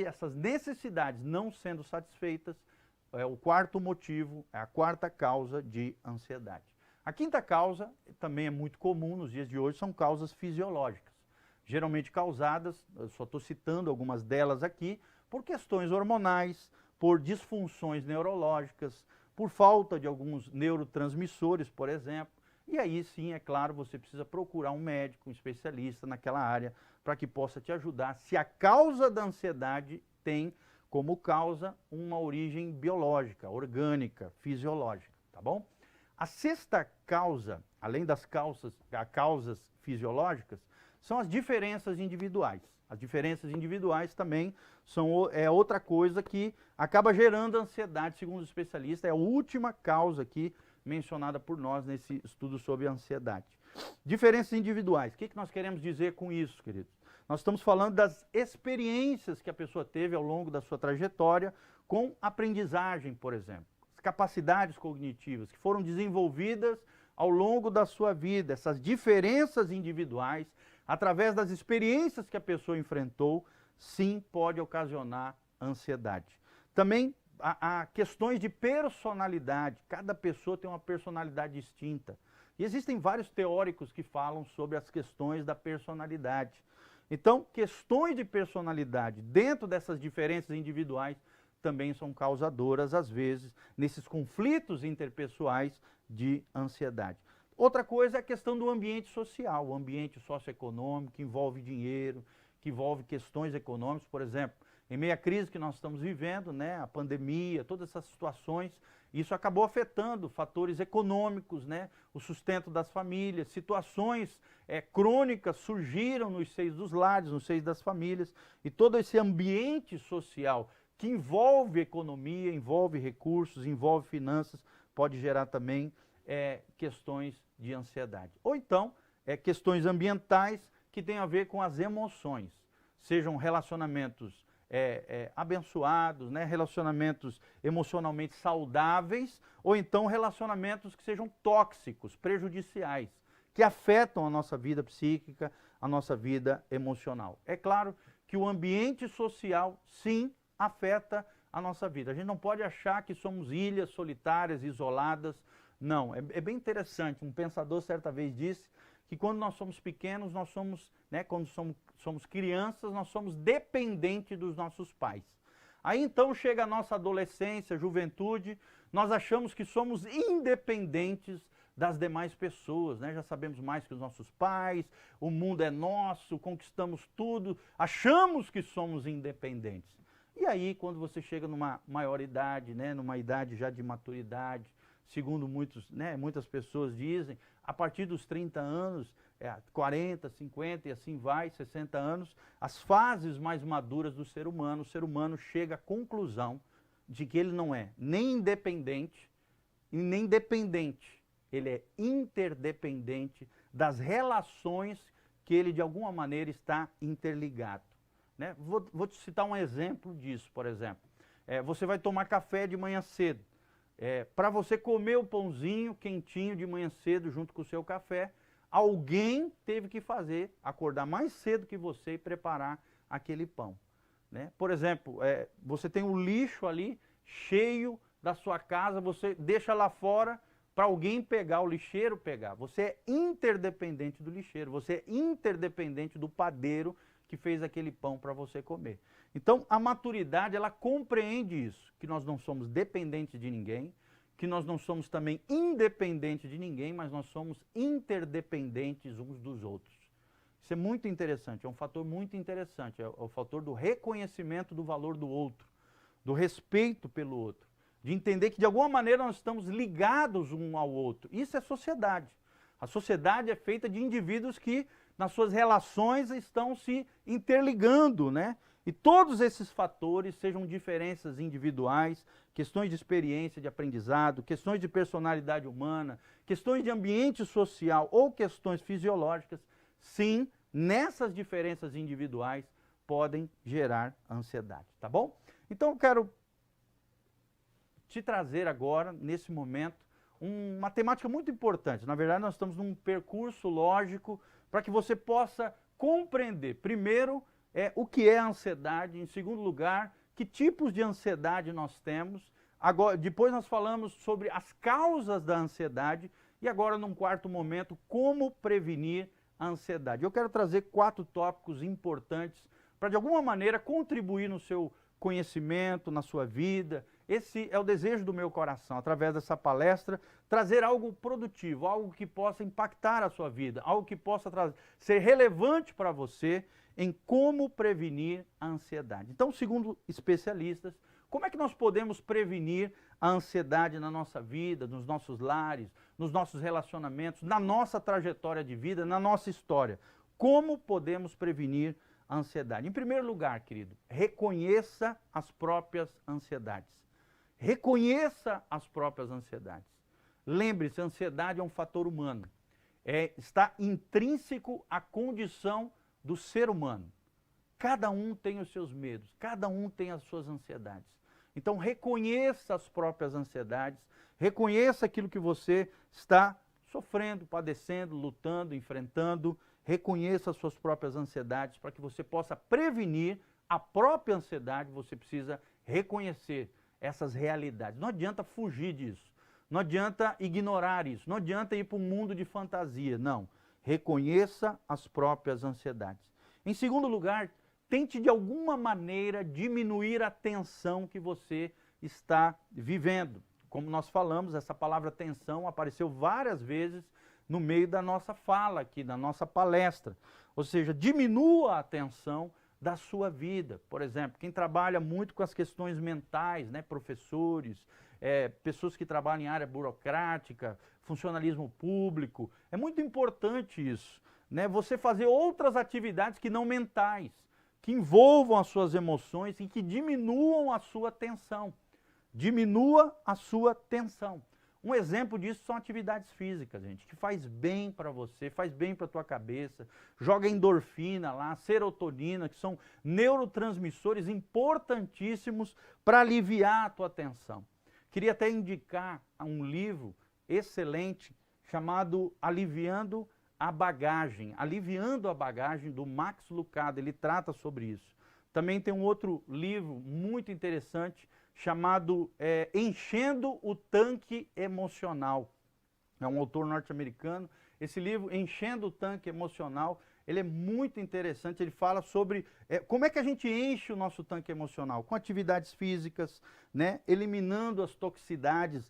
Speaker 2: essas necessidades não sendo satisfeitas, é o quarto motivo, é a quarta causa de ansiedade. A quinta causa, também é muito comum nos dias de hoje, são causas fisiológicas. Geralmente causadas, eu só estou citando algumas delas aqui, por questões hormonais, por disfunções neurológicas, por falta de alguns neurotransmissores, por exemplo. E aí sim, é claro, você precisa procurar um médico, um especialista naquela área, para que possa te ajudar. Se a causa da ansiedade tem como causa uma origem biológica, orgânica, fisiológica, tá bom? A sexta causa, além das causas fisiológicas, são as diferenças individuais. As diferenças individuais também são outra coisa que acaba gerando ansiedade, segundo os especialistas. É a última causa aqui mencionada por nós nesse estudo sobre a ansiedade. Diferenças individuais. O que nós queremos dizer com isso, queridos? Nós estamos falando das experiências que a pessoa teve ao longo da sua trajetória com aprendizagem, por exemplo. As capacidades cognitivas que foram desenvolvidas ao longo da sua vida. Essas diferenças individuais, através das experiências que a pessoa enfrentou, sim, pode ocasionar ansiedade. Também há questões de personalidade. Cada pessoa tem uma personalidade distinta. E existem vários teóricos que falam sobre as questões da personalidade. Então, questões de personalidade dentro dessas diferenças individuais também são causadoras, às vezes, nesses conflitos interpessoais de ansiedade. Outra coisa é a questão do ambiente social, o ambiente socioeconômico, que envolve dinheiro, que envolve questões econômicas. Por exemplo, em meio à crise que nós estamos vivendo, a pandemia, todas essas situações, isso acabou afetando fatores econômicos, o sustento das famílias, situações crônicas surgiram nos seios dos lares, nos seios das famílias, e todo esse ambiente social que envolve economia, envolve recursos, envolve finanças, pode gerar também questões de ansiedade. Ou então, questões ambientais que têm a ver com as emoções, sejam relacionamentos abençoados, relacionamentos emocionalmente saudáveis, ou então relacionamentos que sejam tóxicos, prejudiciais, que afetam a nossa vida psíquica, a nossa vida emocional. É claro que o ambiente social, sim, afeta a nossa vida. A gente não pode achar que somos ilhas solitárias, isoladas. Não, é bem interessante. Um pensador certa vez disse que quando nós somos pequenos, nós somos, né, quando somos crianças, nós somos dependentes dos nossos pais. Aí então chega a nossa adolescência, juventude, nós achamos que somos independentes das demais pessoas, né? Já sabemos mais que os nossos pais, o mundo é nosso, conquistamos tudo, achamos que somos independentes. E aí, quando você chega numa maioridade, né, numa idade já de maturidade, segundo muitas pessoas dizem, a partir dos 30 anos, 40, 50 e assim vai, 60 anos, as fases mais maduras do ser humano, o ser humano chega à conclusão de que ele não é nem independente e nem dependente. Ele é interdependente das relações que ele de alguma maneira está interligado. Né? Vou te citar um exemplo disso, por exemplo. Você vai tomar café de manhã cedo. Para você comer o pãozinho quentinho de manhã cedo junto com o seu café, alguém teve que acordar mais cedo que você e preparar aquele pão. Né? Por exemplo, você tem o lixo ali cheio da sua casa, você deixa lá fora para alguém pegar, o lixeiro pegar. Você é interdependente do lixeiro, você é interdependente do padeiro que fez aquele pão para você comer. Então, a maturidade, ela compreende isso, que nós não somos dependentes de ninguém, que nós não somos também independentes de ninguém, mas nós somos interdependentes uns dos outros. Isso é muito interessante, é um fator muito interessante, é o fator do reconhecimento do valor do outro, do respeito pelo outro, de entender que de alguma maneira nós estamos ligados um ao outro. Isso é sociedade. A sociedade é feita de indivíduos que nas suas relações estão se interligando, né? E todos esses fatores, sejam diferenças individuais, questões de experiência, de aprendizado, questões de personalidade humana, questões de ambiente social ou questões fisiológicas, sim, nessas diferenças individuais podem gerar ansiedade, tá bom? Então eu quero te trazer agora, nesse momento, uma temática muito importante. Na verdade, nós estamos num percurso lógico para que você possa compreender, primeiro, o que é a ansiedade, em segundo lugar, que tipos de ansiedade nós temos. Agora, depois nós falamos sobre as causas da ansiedade e agora, num quarto momento, como prevenir a ansiedade. Eu quero trazer 4 tópicos importantes para, de alguma maneira, contribuir no seu conhecimento, na sua vida. Esse é o desejo do meu coração, através dessa palestra, trazer algo produtivo, algo que possa impactar a sua vida, algo que possa ser relevante para você em como prevenir a ansiedade. Então, segundo especialistas, como é que nós podemos prevenir a ansiedade na nossa vida, nos nossos lares, nos nossos relacionamentos, na nossa trajetória de vida, na nossa história? Como podemos prevenir a ansiedade? Em primeiro lugar, querido, reconheça as próprias ansiedades. Reconheça as próprias ansiedades. Lembre-se, a ansiedade é um fator humano. Está intrínseco à condição do ser humano. Cada um tem os seus medos, cada um tem as suas ansiedades. Então reconheça as próprias ansiedades, reconheça aquilo que você está sofrendo, padecendo, lutando, enfrentando. Reconheça as suas próprias ansiedades para que você possa prevenir a própria ansiedade. Você precisa reconhecer essas realidades. Não adianta fugir disso, não adianta ignorar isso, não adianta ir para um mundo de fantasia, não. Reconheça as próprias ansiedades. Em segundo lugar, tente de alguma maneira diminuir a tensão que você está vivendo. Como nós falamos, essa palavra tensão apareceu várias vezes no meio da nossa fala aqui, da nossa palestra. Ou seja, diminua a tensão da sua vida. Por exemplo, quem trabalha muito com as questões mentais, né, professores, pessoas que trabalham em área burocrática, funcionalismo público, é muito importante isso, né? Você fazer outras atividades que não mentais, que envolvam as suas emoções e que diminuam a sua tensão. Diminua a sua tensão. Um exemplo disso são atividades físicas, gente, que faz bem para você, faz bem para a tua cabeça, joga endorfina lá, serotonina, que são neurotransmissores importantíssimos para aliviar a tua tensão. Queria até indicar um livro excelente chamado Aliviando a bagagem, aliviando a bagagem, do Max Lucado. Ele trata sobre isso. Também tem um outro livro muito interessante chamado Enchendo o Tanque Emocional. É um autor norte-americano. Esse livro, Enchendo o Tanque Emocional, ele é muito interessante. Ele fala sobre como é que a gente enche o nosso tanque emocional. Com atividades físicas, né? Eliminando as toxicidades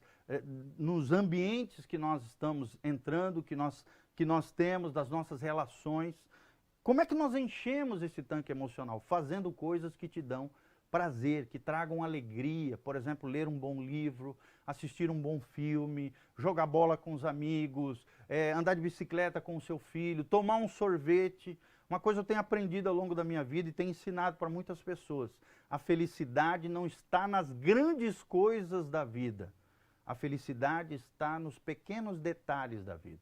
Speaker 2: nos ambientes que nós estamos entrando, que nós temos, das nossas relações. Como é que nós enchemos esse tanque emocional? Fazendo coisas que te dão prazer, que tragam alegria. Por exemplo, ler um bom livro, assistir um bom filme, jogar bola com os amigos, andar de bicicleta com o seu filho, tomar um sorvete. Uma coisa eu tenho aprendido ao longo da minha vida e tenho ensinado para muitas pessoas. A felicidade não está nas grandes coisas da vida. A felicidade está nos pequenos detalhes da vida.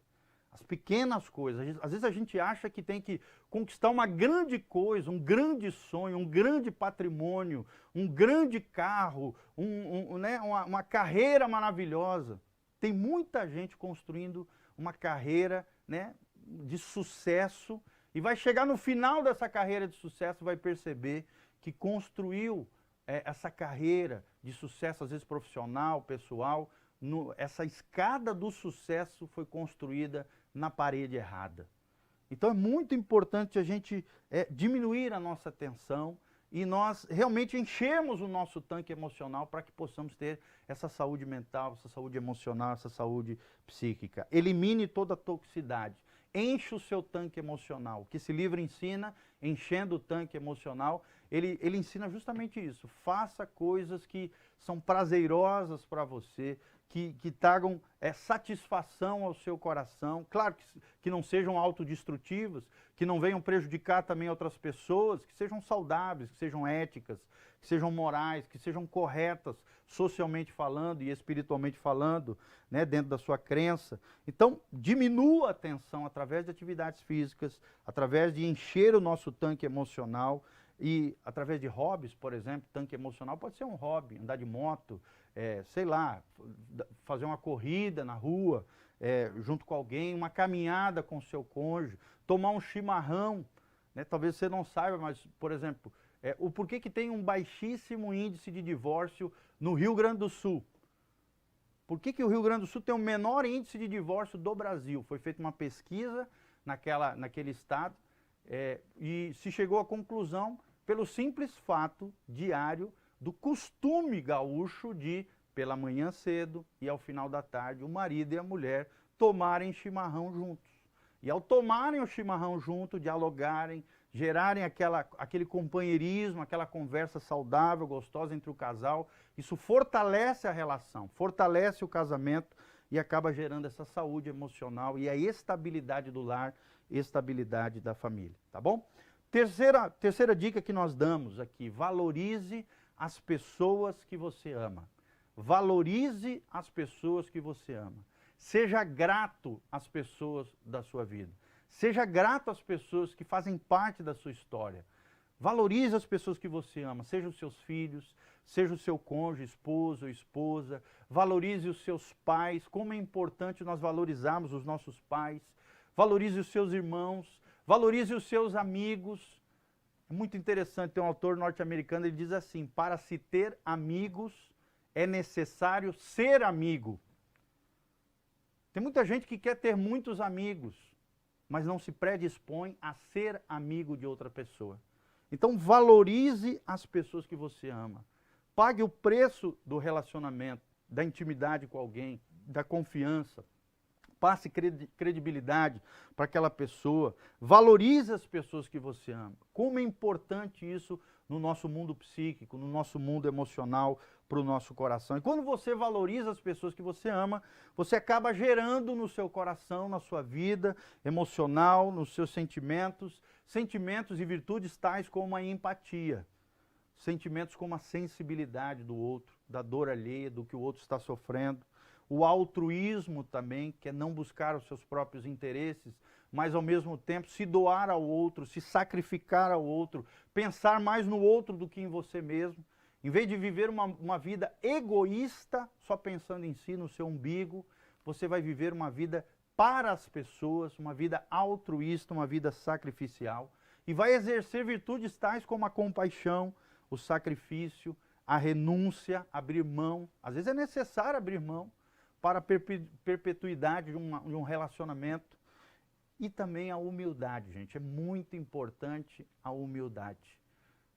Speaker 2: As pequenas coisas. Às vezes a gente acha que tem que conquistar uma grande coisa, um grande sonho, um grande patrimônio, um grande carro, né, uma carreira maravilhosa. Tem muita gente construindo uma carreira, né, de sucesso e vai chegar no final dessa carreira de sucesso e vai perceber que construiu essa carreira de sucesso, às vezes profissional, pessoal, essa escada do sucesso foi construída na parede errada. Então é muito importante a gente diminuir a nossa tensão e nós realmente enchermos o nosso tanque emocional para que possamos ter essa saúde mental, essa saúde emocional, essa saúde psíquica. Elimine toda a toxicidade. Enche o seu tanque emocional. O que esse livro ensina, Enchendo o Tanque Emocional, ele ensina justamente isso. Faça coisas que são prazerosas para você, que tragam satisfação ao seu coração. Claro que não sejam autodestrutivas, que não venham prejudicar também outras pessoas, que sejam saudáveis, que sejam éticas, que sejam morais, que sejam corretas, socialmente falando e espiritualmente falando, né, dentro da sua crença. Então, diminua a tensão através de atividades físicas, através de encher o nosso tanque emocional e através de hobbies, por exemplo. Tanque emocional pode ser um hobby, andar de moto, sei lá, fazer uma corrida na rua, junto com alguém, uma caminhada com o seu cônjuge, tomar um chimarrão, né? Talvez você não saiba, mas, por exemplo, o porquê que tem um baixíssimo índice de divórcio no Rio Grande do Sul? Por que o Rio Grande do Sul tem o menor índice de divórcio do Brasil? Foi feita uma pesquisa naquele estado e se chegou à conclusão pelo simples fato diário do costume gaúcho de, pela manhã cedo e ao final da tarde, o marido e a mulher tomarem chimarrão juntos. E ao tomarem o chimarrão junto, dialogarem, gerarem aquele companheirismo, aquela conversa saudável, gostosa entre o casal, isso fortalece a relação, fortalece o casamento e acaba gerando essa saúde emocional e a estabilidade do lar, estabilidade da família, tá bom? Terceira dica que nós damos aqui, valorize as pessoas que você ama. Valorize as pessoas que você ama. Seja grato às pessoas da sua vida. Seja grato às pessoas que fazem parte da sua história. Valorize as pessoas que você ama, seja os seus filhos, seja o seu cônjuge, esposo ou esposa. Valorize os seus pais, como é importante nós valorizarmos os nossos pais. Valorize os seus irmãos, valorize os seus amigos. É muito interessante, tem um autor norte-americano, ele diz assim: para se ter amigos é necessário ser amigo. Tem muita gente que quer ter muitos amigos, mas não se predispõe a ser amigo de outra pessoa. Então valorize as pessoas que você ama. Pague o preço do relacionamento, da intimidade com alguém, da confiança. Passe credibilidade para aquela pessoa. Valorize as pessoas que você ama. Como é importante isso no nosso mundo psíquico, no nosso mundo emocional, para o nosso coração. E quando você valoriza as pessoas que você ama, você acaba gerando no seu coração, na sua vida emocional, nos seus sentimentos e virtudes tais como a empatia. Sentimentos como a sensibilidade do outro, da dor alheia, do que o outro está sofrendo. O altruísmo também, que é não buscar os seus próprios interesses, mas ao mesmo tempo se doar ao outro, se sacrificar ao outro, pensar mais no outro do que em você mesmo. Em vez de viver uma vida egoísta, só pensando em si, no seu umbigo, você vai viver uma vida para as pessoas, uma vida altruísta, uma vida sacrificial, e vai exercer virtudes tais como a compaixão, o sacrifício, a renúncia, abrir mão. Às vezes é necessário abrir mão para a perpetuidade de um relacionamento. E também a humildade, gente. É muito importante a humildade.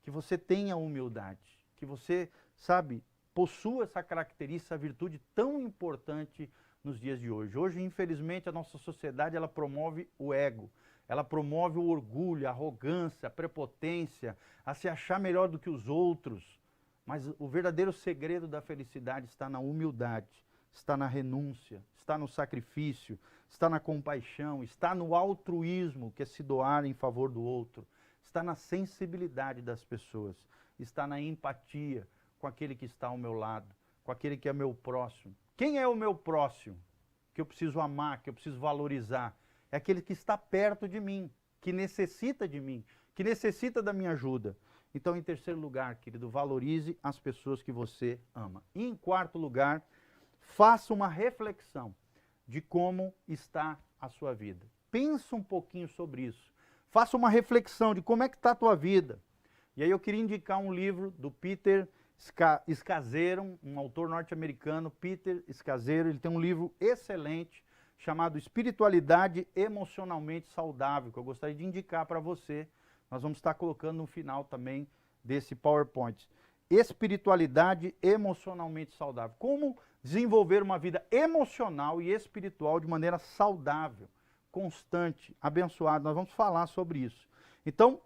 Speaker 2: Que você tenha humildade. Que você, sabe, possua essa característica, essa virtude tão importante nos dias de hoje. Hoje, infelizmente, a nossa sociedade ela promove o ego. Ela promove o orgulho, a arrogância, a prepotência, a se achar melhor do que os outros. Mas o verdadeiro segredo da felicidade está na humildade, está na renúncia, está no sacrifício, está na compaixão, está no altruísmo, que é se doar em favor do outro, está na sensibilidade das pessoas, está na empatia com aquele que está ao meu lado, com aquele que é meu próximo. Quem é o meu próximo? Que eu preciso amar, que eu preciso valorizar. É aquele que está perto de mim, que necessita de mim, que necessita da minha ajuda. Então, em terceiro lugar, querido, valorize as pessoas que você ama. E em quarto lugar, faça uma reflexão de como está a sua vida. Pensa um pouquinho sobre isso. Faça uma reflexão de como é que está a tua vida. E aí eu queria indicar um livro do Peter Scazzero, um autor norte-americano, Peter Scazzero. Ele tem um livro excelente chamado Espiritualidade Emocionalmente Saudável, que eu gostaria de indicar para você. Nós vamos estar colocando no final também desse PowerPoint. Espiritualidade emocionalmente saudável. Como desenvolver uma vida emocional e espiritual de maneira saudável, constante, abençoada. Nós vamos falar sobre isso. Então,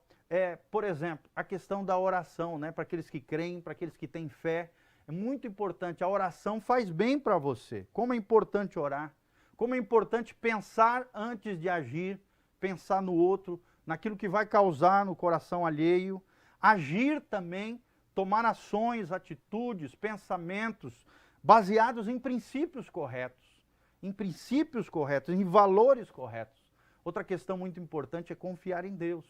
Speaker 2: por exemplo, a questão da oração, né? Para aqueles que creem, para aqueles que têm fé, é muito importante. A oração faz bem para você. Como é importante orar. Como é importante pensar antes de agir, pensar no outro, naquilo que vai causar no coração alheio, agir também, tomar ações, atitudes, pensamentos baseados em princípios corretos, em valores corretos. Outra questão muito importante é confiar em Deus,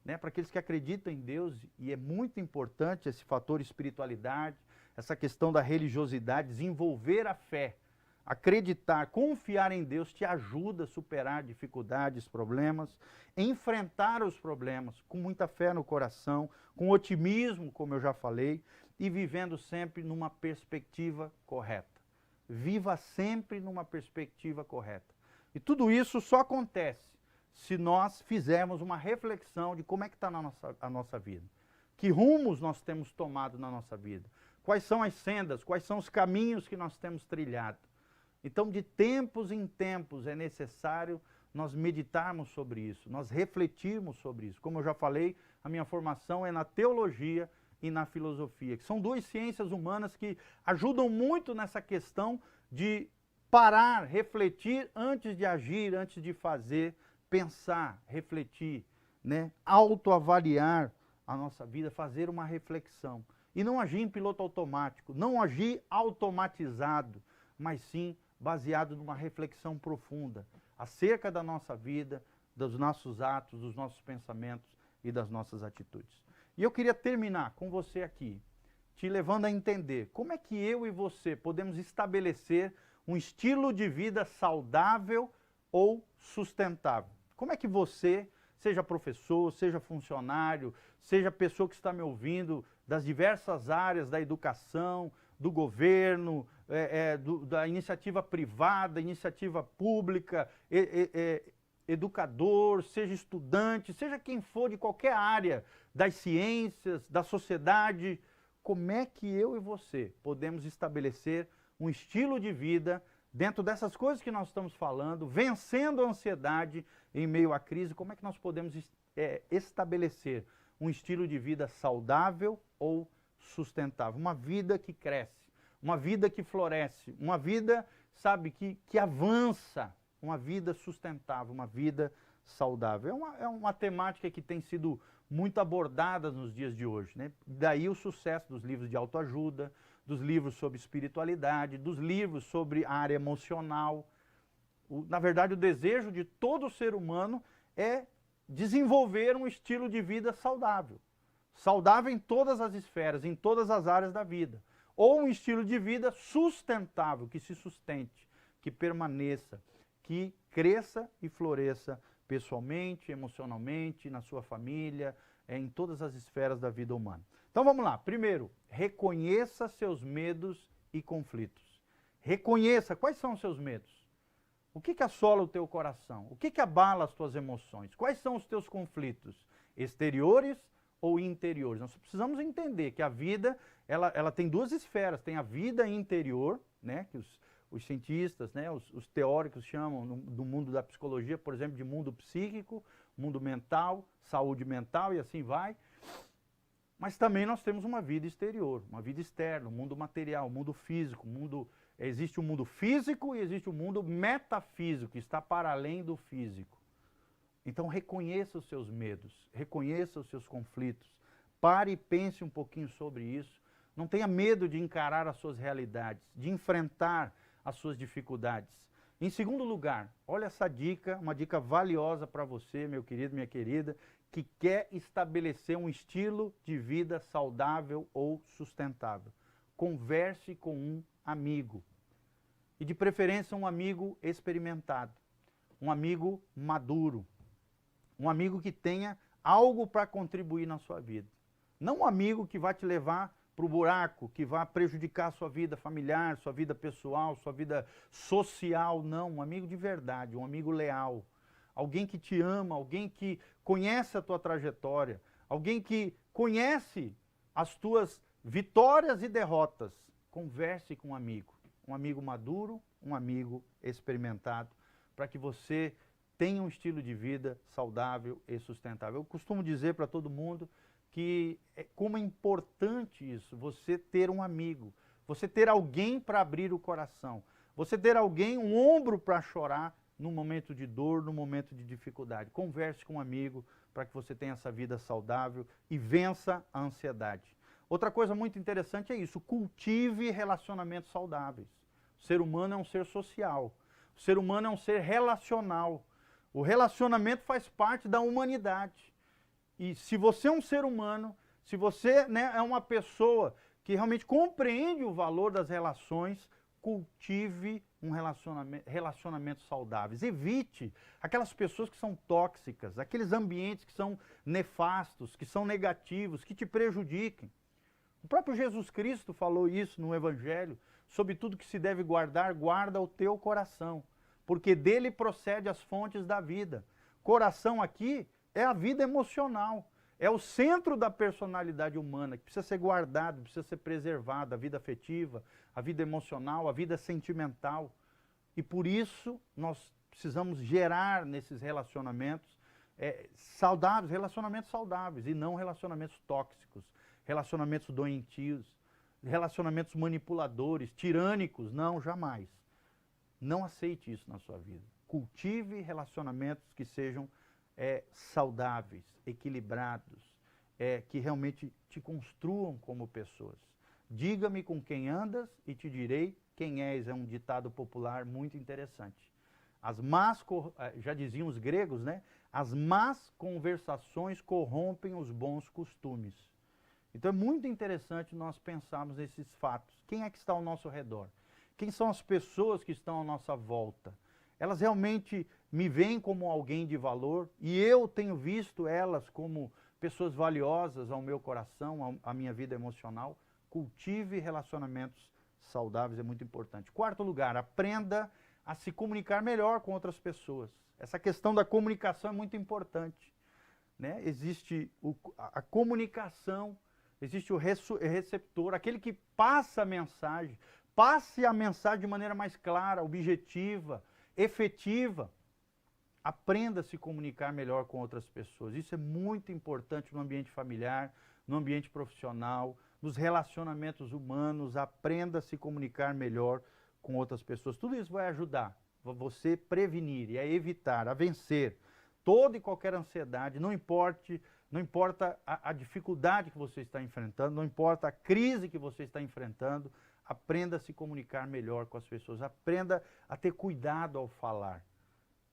Speaker 2: né? Para aqueles que acreditam em Deus, e é muito importante esse fator espiritualidade, essa questão da religiosidade, desenvolver a fé. Acreditar, confiar em Deus te ajuda a superar dificuldades, problemas, enfrentar os problemas com muita fé no coração, com otimismo, como eu já falei, e vivendo sempre numa perspectiva correta. Viva sempre numa perspectiva correta. E tudo isso só acontece se nós fizermos uma reflexão de como é que está a nossa vida. Que rumos nós temos tomado na nossa vida. Quais são as sendas, quais são os caminhos que nós temos trilhado. Então, de tempos em tempos, é necessário nós meditarmos sobre isso, nós refletirmos sobre isso. Como eu já falei, a minha formação é na teologia e na filosofia, que são duas ciências humanas que ajudam muito nessa questão de parar, refletir antes de agir, antes de fazer, pensar, refletir, né? Autoavaliar a nossa vida, fazer uma reflexão. E não agir em piloto automático, não agir automatizado, mas sim baseado numa reflexão profunda acerca da nossa vida, dos nossos atos, dos nossos pensamentos e das nossas atitudes. E eu queria terminar com você aqui, te levando a entender como é que eu e você podemos estabelecer um estilo de vida saudável ou sustentável. Como é que você, seja professor, seja funcionário, seja pessoa que está me ouvindo das diversas áreas da educação, do governo, da iniciativa privada, iniciativa pública, educador, seja estudante, seja quem for de qualquer área das ciências, da sociedade, como é que eu e você podemos estabelecer um estilo de vida dentro dessas coisas que nós estamos falando, vencendo a ansiedade em meio à crise, como é que nós podemos estabelecer um estilo de vida saudável ou sustentável, uma vida que cresce, uma vida que floresce, uma vida, sabe, que avança, uma vida sustentável, uma vida saudável. É uma temática que tem sido muito abordada nos dias de hoje, né? Daí o sucesso dos livros de autoajuda, dos livros sobre espiritualidade, dos livros sobre a área emocional. Na verdade, o desejo de todo ser humano é desenvolver um estilo de vida saudável. Saudável em todas as esferas, em todas as áreas da vida. Ou um estilo de vida sustentável, que se sustente, que permaneça, que cresça e floresça pessoalmente, emocionalmente, na sua família, em todas as esferas da vida humana. Então vamos lá. Primeiro, reconheça seus medos e conflitos. Reconheça quais são os seus medos. O que assola o teu coração? O que abala as tuas emoções? Quais são os teus conflitos? Exteriores ou interiores? Nós precisamos entender que a vida, ela tem duas esferas. Tem a vida interior, né, que os cientistas, né, os teóricos chamam do mundo da psicologia, por exemplo, de mundo psíquico, mundo mental, saúde mental e assim vai. Mas também nós temos uma vida exterior, uma vida externa, um mundo material, um mundo físico, existe um mundo físico e existe um mundo metafísico, que está para além do físico. Então reconheça os seus medos, reconheça os seus conflitos, pare e pense um pouquinho sobre isso. Não tenha medo de encarar as suas realidades, de enfrentar as suas dificuldades. Em segundo lugar, olha essa dica, uma dica valiosa para você, meu querido, minha querida, que quer estabelecer um estilo de vida saudável ou sustentável. Converse com um amigo. E de preferência um amigo experimentado, um amigo maduro, um amigo que tenha algo para contribuir na sua vida. Não um amigo que vai te levar para o buraco, que vai prejudicar a sua vida familiar, sua vida pessoal, sua vida social. Não, um amigo de verdade, um amigo leal. Alguém que te ama, alguém que conhece a tua trajetória, alguém que conhece as tuas vitórias e derrotas. Converse com um amigo maduro, um amigo experimentado, para que você tenha um estilo de vida saudável e sustentável. Eu costumo dizer para todo mundo que como é importante isso, você ter um amigo, você ter alguém para abrir o coração, você ter alguém, um ombro para chorar no momento de dor, no momento de dificuldade. Converse com um amigo para que você tenha essa vida saudável e vença a ansiedade. Outra coisa muito interessante é isso, cultive relacionamentos saudáveis. O ser humano é um ser social, o ser humano é um ser relacional. O relacionamento faz parte da humanidade. E se você é um ser humano, se você, né, é uma pessoa que realmente compreende o valor das relações, cultive relacionamentos saudáveis. Evite aquelas pessoas que são tóxicas, aqueles ambientes que são nefastos, que são negativos, que te prejudiquem. O próprio Jesus Cristo falou isso no Evangelho, sobre tudo que se deve guardar, guarda o teu coração, porque dele procede as fontes da vida. Coração aqui é a vida emocional, é o centro da personalidade humana, que precisa ser guardado, precisa ser preservado, a vida afetiva, a vida emocional, a vida sentimental. E por isso nós precisamos gerar nesses relacionamentos saudáveis, e não relacionamentos tóxicos, relacionamentos doentios, relacionamentos manipuladores, tirânicos. Não, jamais. Não aceite isso na sua vida. Cultive relacionamentos que sejam saudáveis, equilibrados, que realmente te construam como pessoas. Diga-me com quem andas e te direi quem és. É um ditado popular muito interessante. Já diziam os gregos, né? As más conversações corrompem os bons costumes. Então é muito interessante nós pensarmos nesses fatos. Quem é que está ao nosso redor? Quem são as pessoas que estão à nossa volta? Elas realmente me veem como alguém de valor e eu tenho visto elas como pessoas valiosas ao meu coração, à minha vida emocional. Cultive relacionamentos saudáveis, é muito importante. Quarto lugar, aprenda a se comunicar melhor com outras pessoas. Essa questão da comunicação é muito importante, né? Existe a comunicação, existe o receptor, aquele que passa a mensagem. Passe a mensagem de maneira mais clara, objetiva, efetiva. Aprenda a se comunicar melhor com outras pessoas. Isso é muito importante no ambiente familiar, no ambiente profissional, nos relacionamentos humanos. Aprenda a se comunicar melhor com outras pessoas. Tudo isso vai ajudar você prevenir e a evitar, a vencer toda e qualquer ansiedade. Não importa a dificuldade que você está enfrentando, não importa a crise que você está enfrentando. Aprenda a se comunicar melhor com as pessoas. Aprenda a ter cuidado ao falar,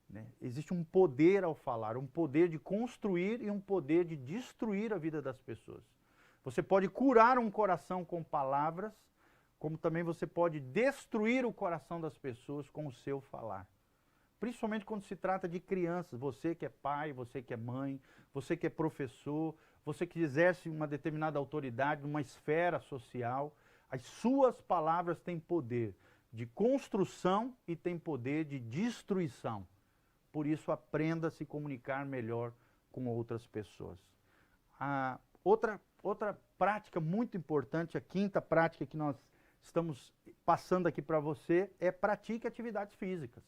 Speaker 2: né? Existe um poder ao falar, um poder de construir e um poder de destruir a vida das pessoas. Você pode curar um coração com palavras, como também você pode destruir o coração das pessoas com o seu falar. principalmente quando se trata de crianças. Você que é pai, você que é mãe, você que é professor, você que exerce uma determinada autoridade numa esfera social, as suas palavras têm poder de construção e têm poder de destruição. Por isso, aprenda a se comunicar melhor com outras pessoas. Outra prática muito importante, a quinta prática que nós estamos passando aqui para você, é pratique atividades físicas.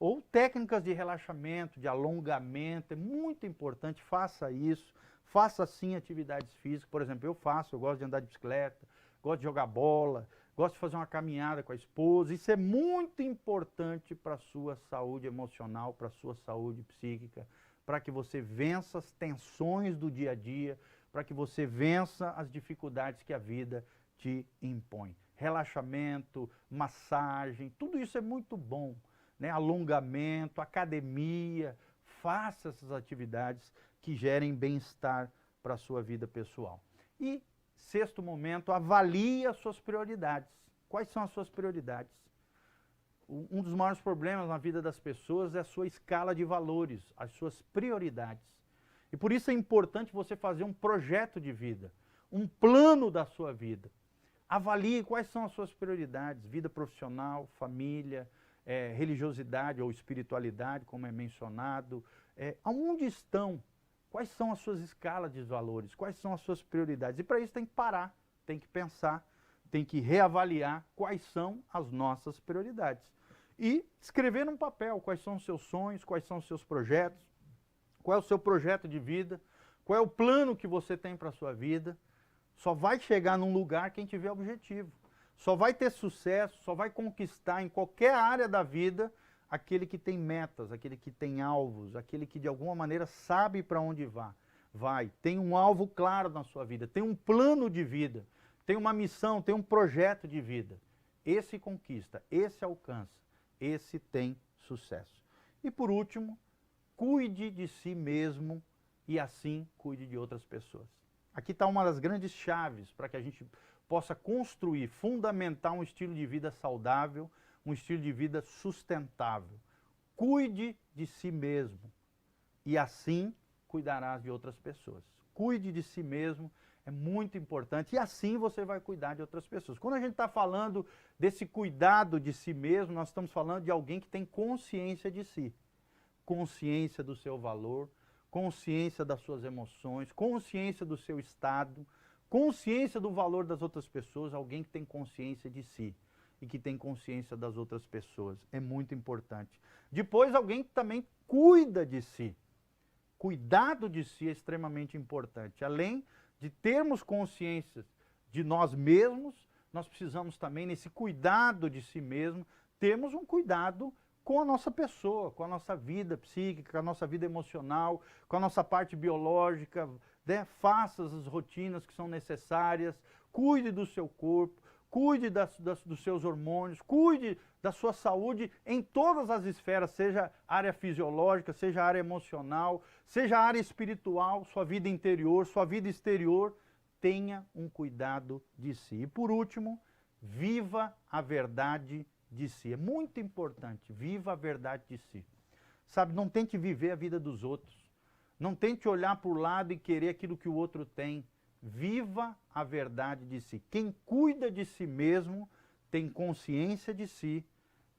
Speaker 2: Ou técnicas de relaxamento, de alongamento, é muito importante, faça isso. Faça sim atividades físicas, por exemplo, eu gosto de andar de bicicleta, gosto de jogar bola, gosto de fazer uma caminhada com a esposa. Isso é muito importante para a sua saúde emocional, para a sua saúde psíquica, para que você vença as tensões do dia a dia, para que você vença as dificuldades que a vida te impõe. Relaxamento, massagem, tudo isso é muito bom, né? Alongamento, academia, faça essas atividades que gerem bem-estar para a sua vida pessoal. E, sexto momento, avalie as suas prioridades. Quais são as suas prioridades? Um dos maiores problemas na vida das pessoas é a sua escala de valores, as suas prioridades. E por isso é importante você fazer um projeto de vida, um plano da sua vida. Avalie quais são as suas prioridades, vida profissional, família, religiosidade ou espiritualidade, como é mencionado. Aonde estão? Quais são as suas escalas de valores? Quais são as suas prioridades? E para isso tem que parar, tem que pensar, tem que reavaliar quais são as nossas prioridades. E escrever num papel quais são os seus sonhos, quais são os seus projetos, qual é o seu projeto de vida, qual é o plano que você tem para a sua vida. Só vai chegar num lugar quem tiver objetivo. Só vai ter sucesso, só vai conquistar em qualquer área da vida aquele que tem metas, aquele que tem alvos, aquele que de alguma maneira sabe para onde vai, tem um alvo claro na sua vida, tem um plano de vida, tem uma missão, tem um projeto de vida. Esse conquista, esse alcança, esse tem sucesso. E por último, cuide de si mesmo e assim cuide de outras pessoas. Aqui está uma das grandes chaves para que a gente possa construir, fundamentar um estilo de vida saudável, um estilo de vida sustentável. Cuide de si mesmo e assim cuidarás de outras pessoas. Cuide de si mesmo, é muito importante, e assim você vai cuidar de outras pessoas. Quando a gente está falando desse cuidado de si mesmo, nós estamos falando de alguém que tem consciência de si, consciência do seu valor, consciência das suas emoções, consciência do seu estado, consciência do valor das outras pessoas, alguém que tem consciência de si e que tem consciência das outras pessoas. É muito importante. Depois, alguém que também cuida de si. Cuidado de si é extremamente importante. Além de termos consciência de nós mesmos, nós precisamos também, nesse cuidado de si mesmo, termos um cuidado com a nossa pessoa, com a nossa vida psíquica, com a nossa vida emocional, com a nossa parte biológica, né? Faça as rotinas que são necessárias, cuide do seu corpo, cuide dos seus hormônios, cuide da sua saúde em todas as esferas, seja área fisiológica, seja área emocional, seja área espiritual, sua vida interior, sua vida exterior. Tenha um cuidado de si. E por último, viva a verdade de si. É muito importante, viva a verdade de si. Sabe, não tente viver a vida dos outros. Não tente olhar para o lado e querer aquilo que o outro tem. Viva a verdade de si. Quem cuida de si mesmo tem consciência de si,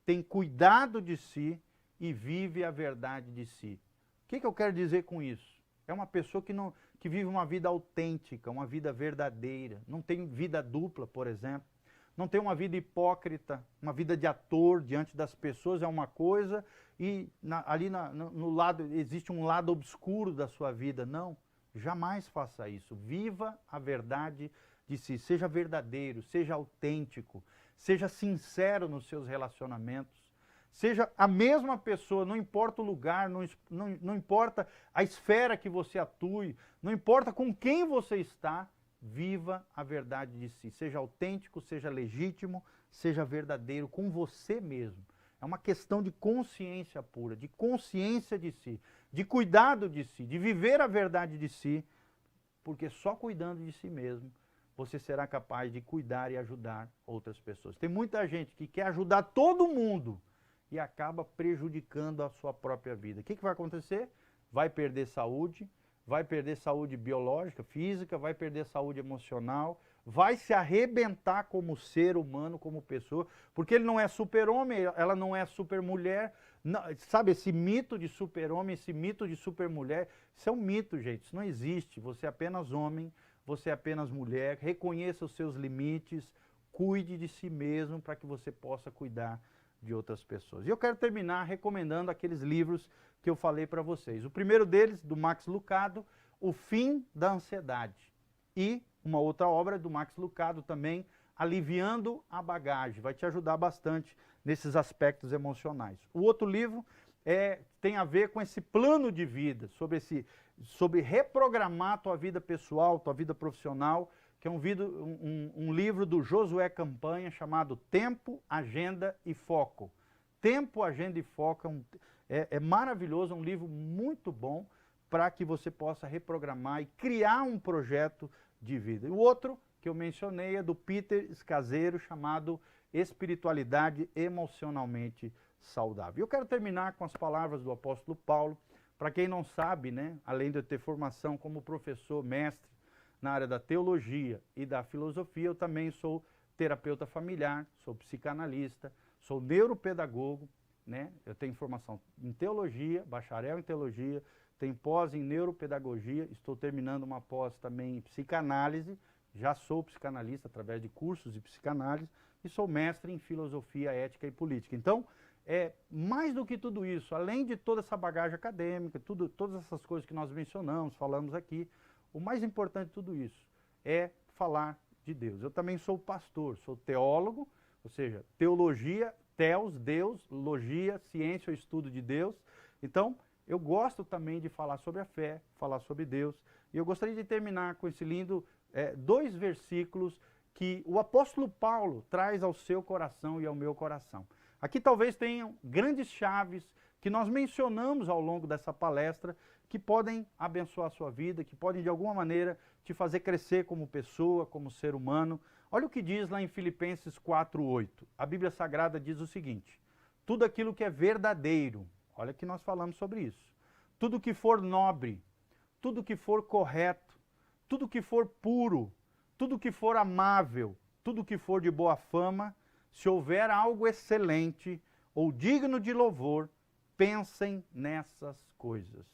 Speaker 2: tem cuidado de si e vive a verdade de si. O que eu quero dizer com isso? É uma pessoa que vive uma vida autêntica, uma vida verdadeira. Não tem vida dupla, por exemplo. Não tem uma vida hipócrita, uma vida de ator diante das pessoas é uma coisa e no lado existe um lado obscuro da sua vida. Não, jamais faça isso. Viva a verdade de si. Seja verdadeiro, seja autêntico, seja sincero nos seus relacionamentos. Seja a mesma pessoa, não importa o lugar, não importa a esfera que você atue, não importa com quem você está, viva a verdade de si. Seja autêntico, seja legítimo, seja verdadeiro com você mesmo. É uma questão de consciência pura, de consciência de si, de cuidado de si, de viver a verdade de si, porque só cuidando de si mesmo você será capaz de cuidar e ajudar outras pessoas. Tem muita gente que quer ajudar todo mundo e acaba prejudicando a sua própria vida. O que vai acontecer? Vai perder saúde biológica, física, vai perder saúde emocional, vai se arrebentar como ser humano, como pessoa, porque ele não é super-homem, ela não é super-mulher. Sabe, esse mito de super-homem, esse mito de super-mulher, isso é um mito, gente, isso não existe. Você é apenas homem, você é apenas mulher, reconheça os seus limites, cuide de si mesmo para que você possa cuidar de outras pessoas. E eu quero terminar recomendando aqueles livros que eu falei para vocês. O primeiro deles, do Max Lucado, O Fim da Ansiedade. E uma outra obra do Max Lucado também, Aliviando a Bagagem. Vai te ajudar bastante nesses aspectos emocionais. O outro livro tem a ver com esse plano de vida, sobre reprogramar tua vida pessoal, tua vida profissional, que é um livro do Josué Campanha chamado Tempo, Agenda e Foco. Tempo, Agenda e Foco é maravilhoso, é um livro muito bom para que você possa reprogramar e criar um projeto de vida. E o outro que eu mencionei é do Peter Scazzero, chamado Espiritualidade Emocionalmente Saudável. Eu quero terminar com as palavras do apóstolo Paulo. Para quem não sabe, né, além de eu ter formação como professor, mestre na área da teologia e da filosofia, eu também sou terapeuta familiar, sou psicanalista, sou neuropedagogo, né? Eu tenho formação em teologia, bacharel em teologia, tenho pós em neuropedagogia, estou terminando uma pós também em psicanálise, já sou psicanalista através de cursos de psicanálise e sou mestre em filosofia, ética e política. Então, mais do que tudo isso, além de toda essa bagagem acadêmica, todas essas coisas que nós mencionamos, falamos aqui, o mais importante de tudo isso é falar de Deus. Eu também sou pastor, sou teólogo, ou seja, teologia, teos, Deus, logia, ciência, o estudo de Deus. Então, eu gosto também de falar sobre a fé, falar sobre Deus. E eu gostaria de terminar com esse lindo 2 versículos que o apóstolo Paulo traz ao seu coração e ao meu coração. Aqui talvez tenham grandes chaves que nós mencionamos ao longo dessa palestra, que podem abençoar a sua vida, que podem de alguma maneira te fazer crescer como pessoa, como ser humano. Olha o que diz lá em Filipenses 4:8. A Bíblia Sagrada diz o seguinte: tudo aquilo que é verdadeiro, olha que nós falamos sobre isso, tudo que for nobre, tudo que for correto, tudo que for puro, tudo que for amável, tudo que for de boa fama, se houver algo excelente ou digno de louvor, pensem nessas coisas.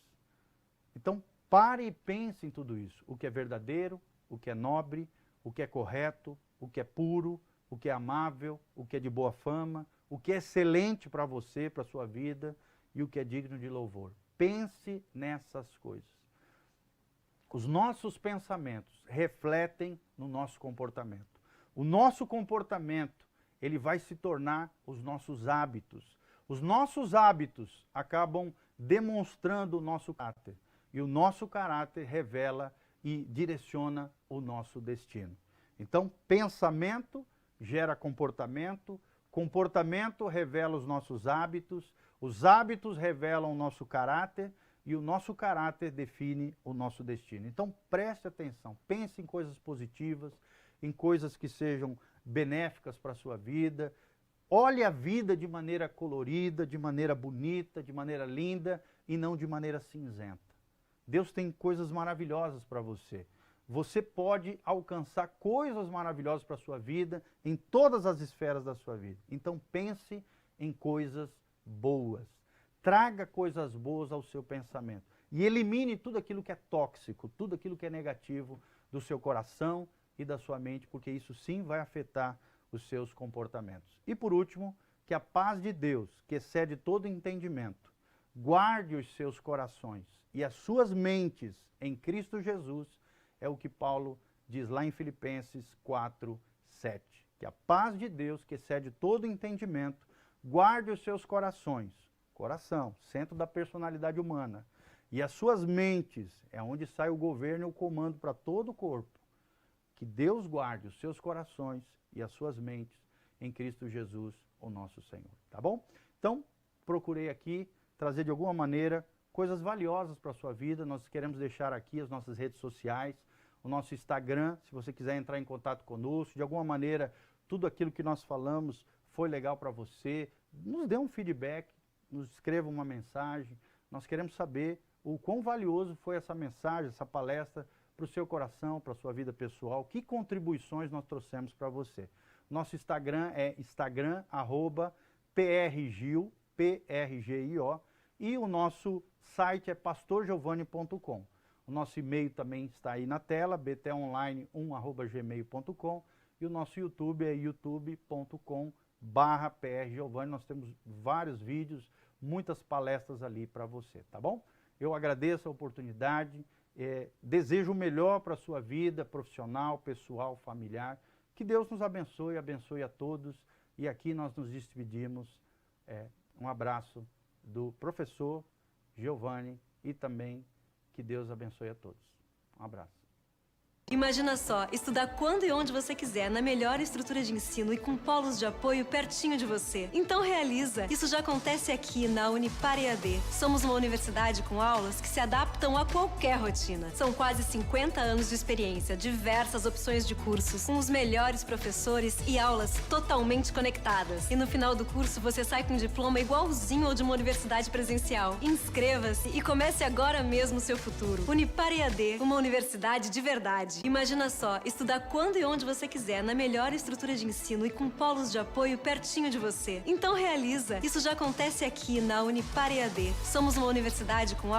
Speaker 2: Então, pare e pense em tudo isso. O que é verdadeiro, o que é nobre, o que é correto, o que é puro, o que é amável, o que é de boa fama, o que é excelente para você, para a sua vida e o que é digno de louvor. Pense nessas coisas. Os nossos pensamentos refletem no nosso comportamento. O nosso comportamento, ele vai se tornar os nossos hábitos. Os nossos hábitos acabam demonstrando o nosso caráter. E o nosso caráter revela e direciona o nosso destino. Então, pensamento gera comportamento, comportamento revela os nossos hábitos, os hábitos revelam o nosso caráter e o nosso caráter define o nosso destino. Então, preste atenção, pense em coisas positivas, em coisas que sejam benéficas para a sua vida. Olhe a vida de maneira colorida, de maneira bonita, de maneira linda e não de maneira cinzenta. Deus tem coisas maravilhosas para você. Você pode alcançar coisas maravilhosas para a sua vida, em todas as esferas da sua vida. Então pense em coisas boas. Traga coisas boas ao seu pensamento. E elimine tudo aquilo que é tóxico, tudo aquilo que é negativo do seu coração e da sua mente, porque isso sim vai afetar os seus comportamentos. E por último, que a paz de Deus, que excede todo entendimento, guarde os seus corações e as suas mentes em Cristo Jesus, é o que Paulo diz lá em Filipenses 4:7. Que a paz de Deus, que excede todo entendimento, guarde os seus corações, coração, centro da personalidade humana, e as suas mentes, é onde sai o governo e o comando para todo o corpo. Que Deus guarde os seus corações e as suas mentes em Cristo Jesus, o nosso Senhor. Tá bom? Então, procurei aqui trazer de alguma maneira coisas valiosas para a sua vida. Nós queremos deixar aqui as nossas redes sociais, o nosso Instagram, se você quiser entrar em contato conosco. De alguma maneira, tudo aquilo que nós falamos foi legal para você, nos dê um feedback, nos escreva uma mensagem. Nós queremos saber o quão valioso foi essa mensagem, essa palestra para o seu coração, para a sua vida pessoal, que contribuições nós trouxemos para você. Nosso Instagram é @prgio, PRGIO, e o nosso site é pastorgiovani.com. O nosso e-mail também está aí na tela, btonline1@gmail.com, e o nosso YouTube é youtube.com/prgiovani. Nós temos vários vídeos, muitas palestras ali para você, tá bom? Eu agradeço a oportunidade, desejo o melhor para a sua vida profissional, pessoal, familiar. Que Deus nos abençoe, abençoe a todos. E aqui nós nos despedimos. Um abraço do professor Giovani e também que Deus abençoe a todos. Um abraço.
Speaker 1: Imagina só, estudar quando e onde você quiser, na melhor estrutura de ensino e com polos de apoio pertinho de você. Então realiza! Isso já acontece aqui na Unipar EAD. Somos uma universidade com aulas que se adaptam a qualquer rotina. São quase 50 anos de experiência, diversas opções de cursos, com os melhores professores e aulas totalmente conectadas. E no final do curso você sai com um diploma igualzinho ao de uma universidade presencial. Inscreva-se e comece agora mesmo o seu futuro. Unipar EAD, uma universidade de verdade. Imagina só, estudar quando e onde você quiser, na melhor estrutura de ensino e com polos de apoio pertinho de você. Então realiza! Isso já acontece aqui na Unipar EAD. Somos uma universidade com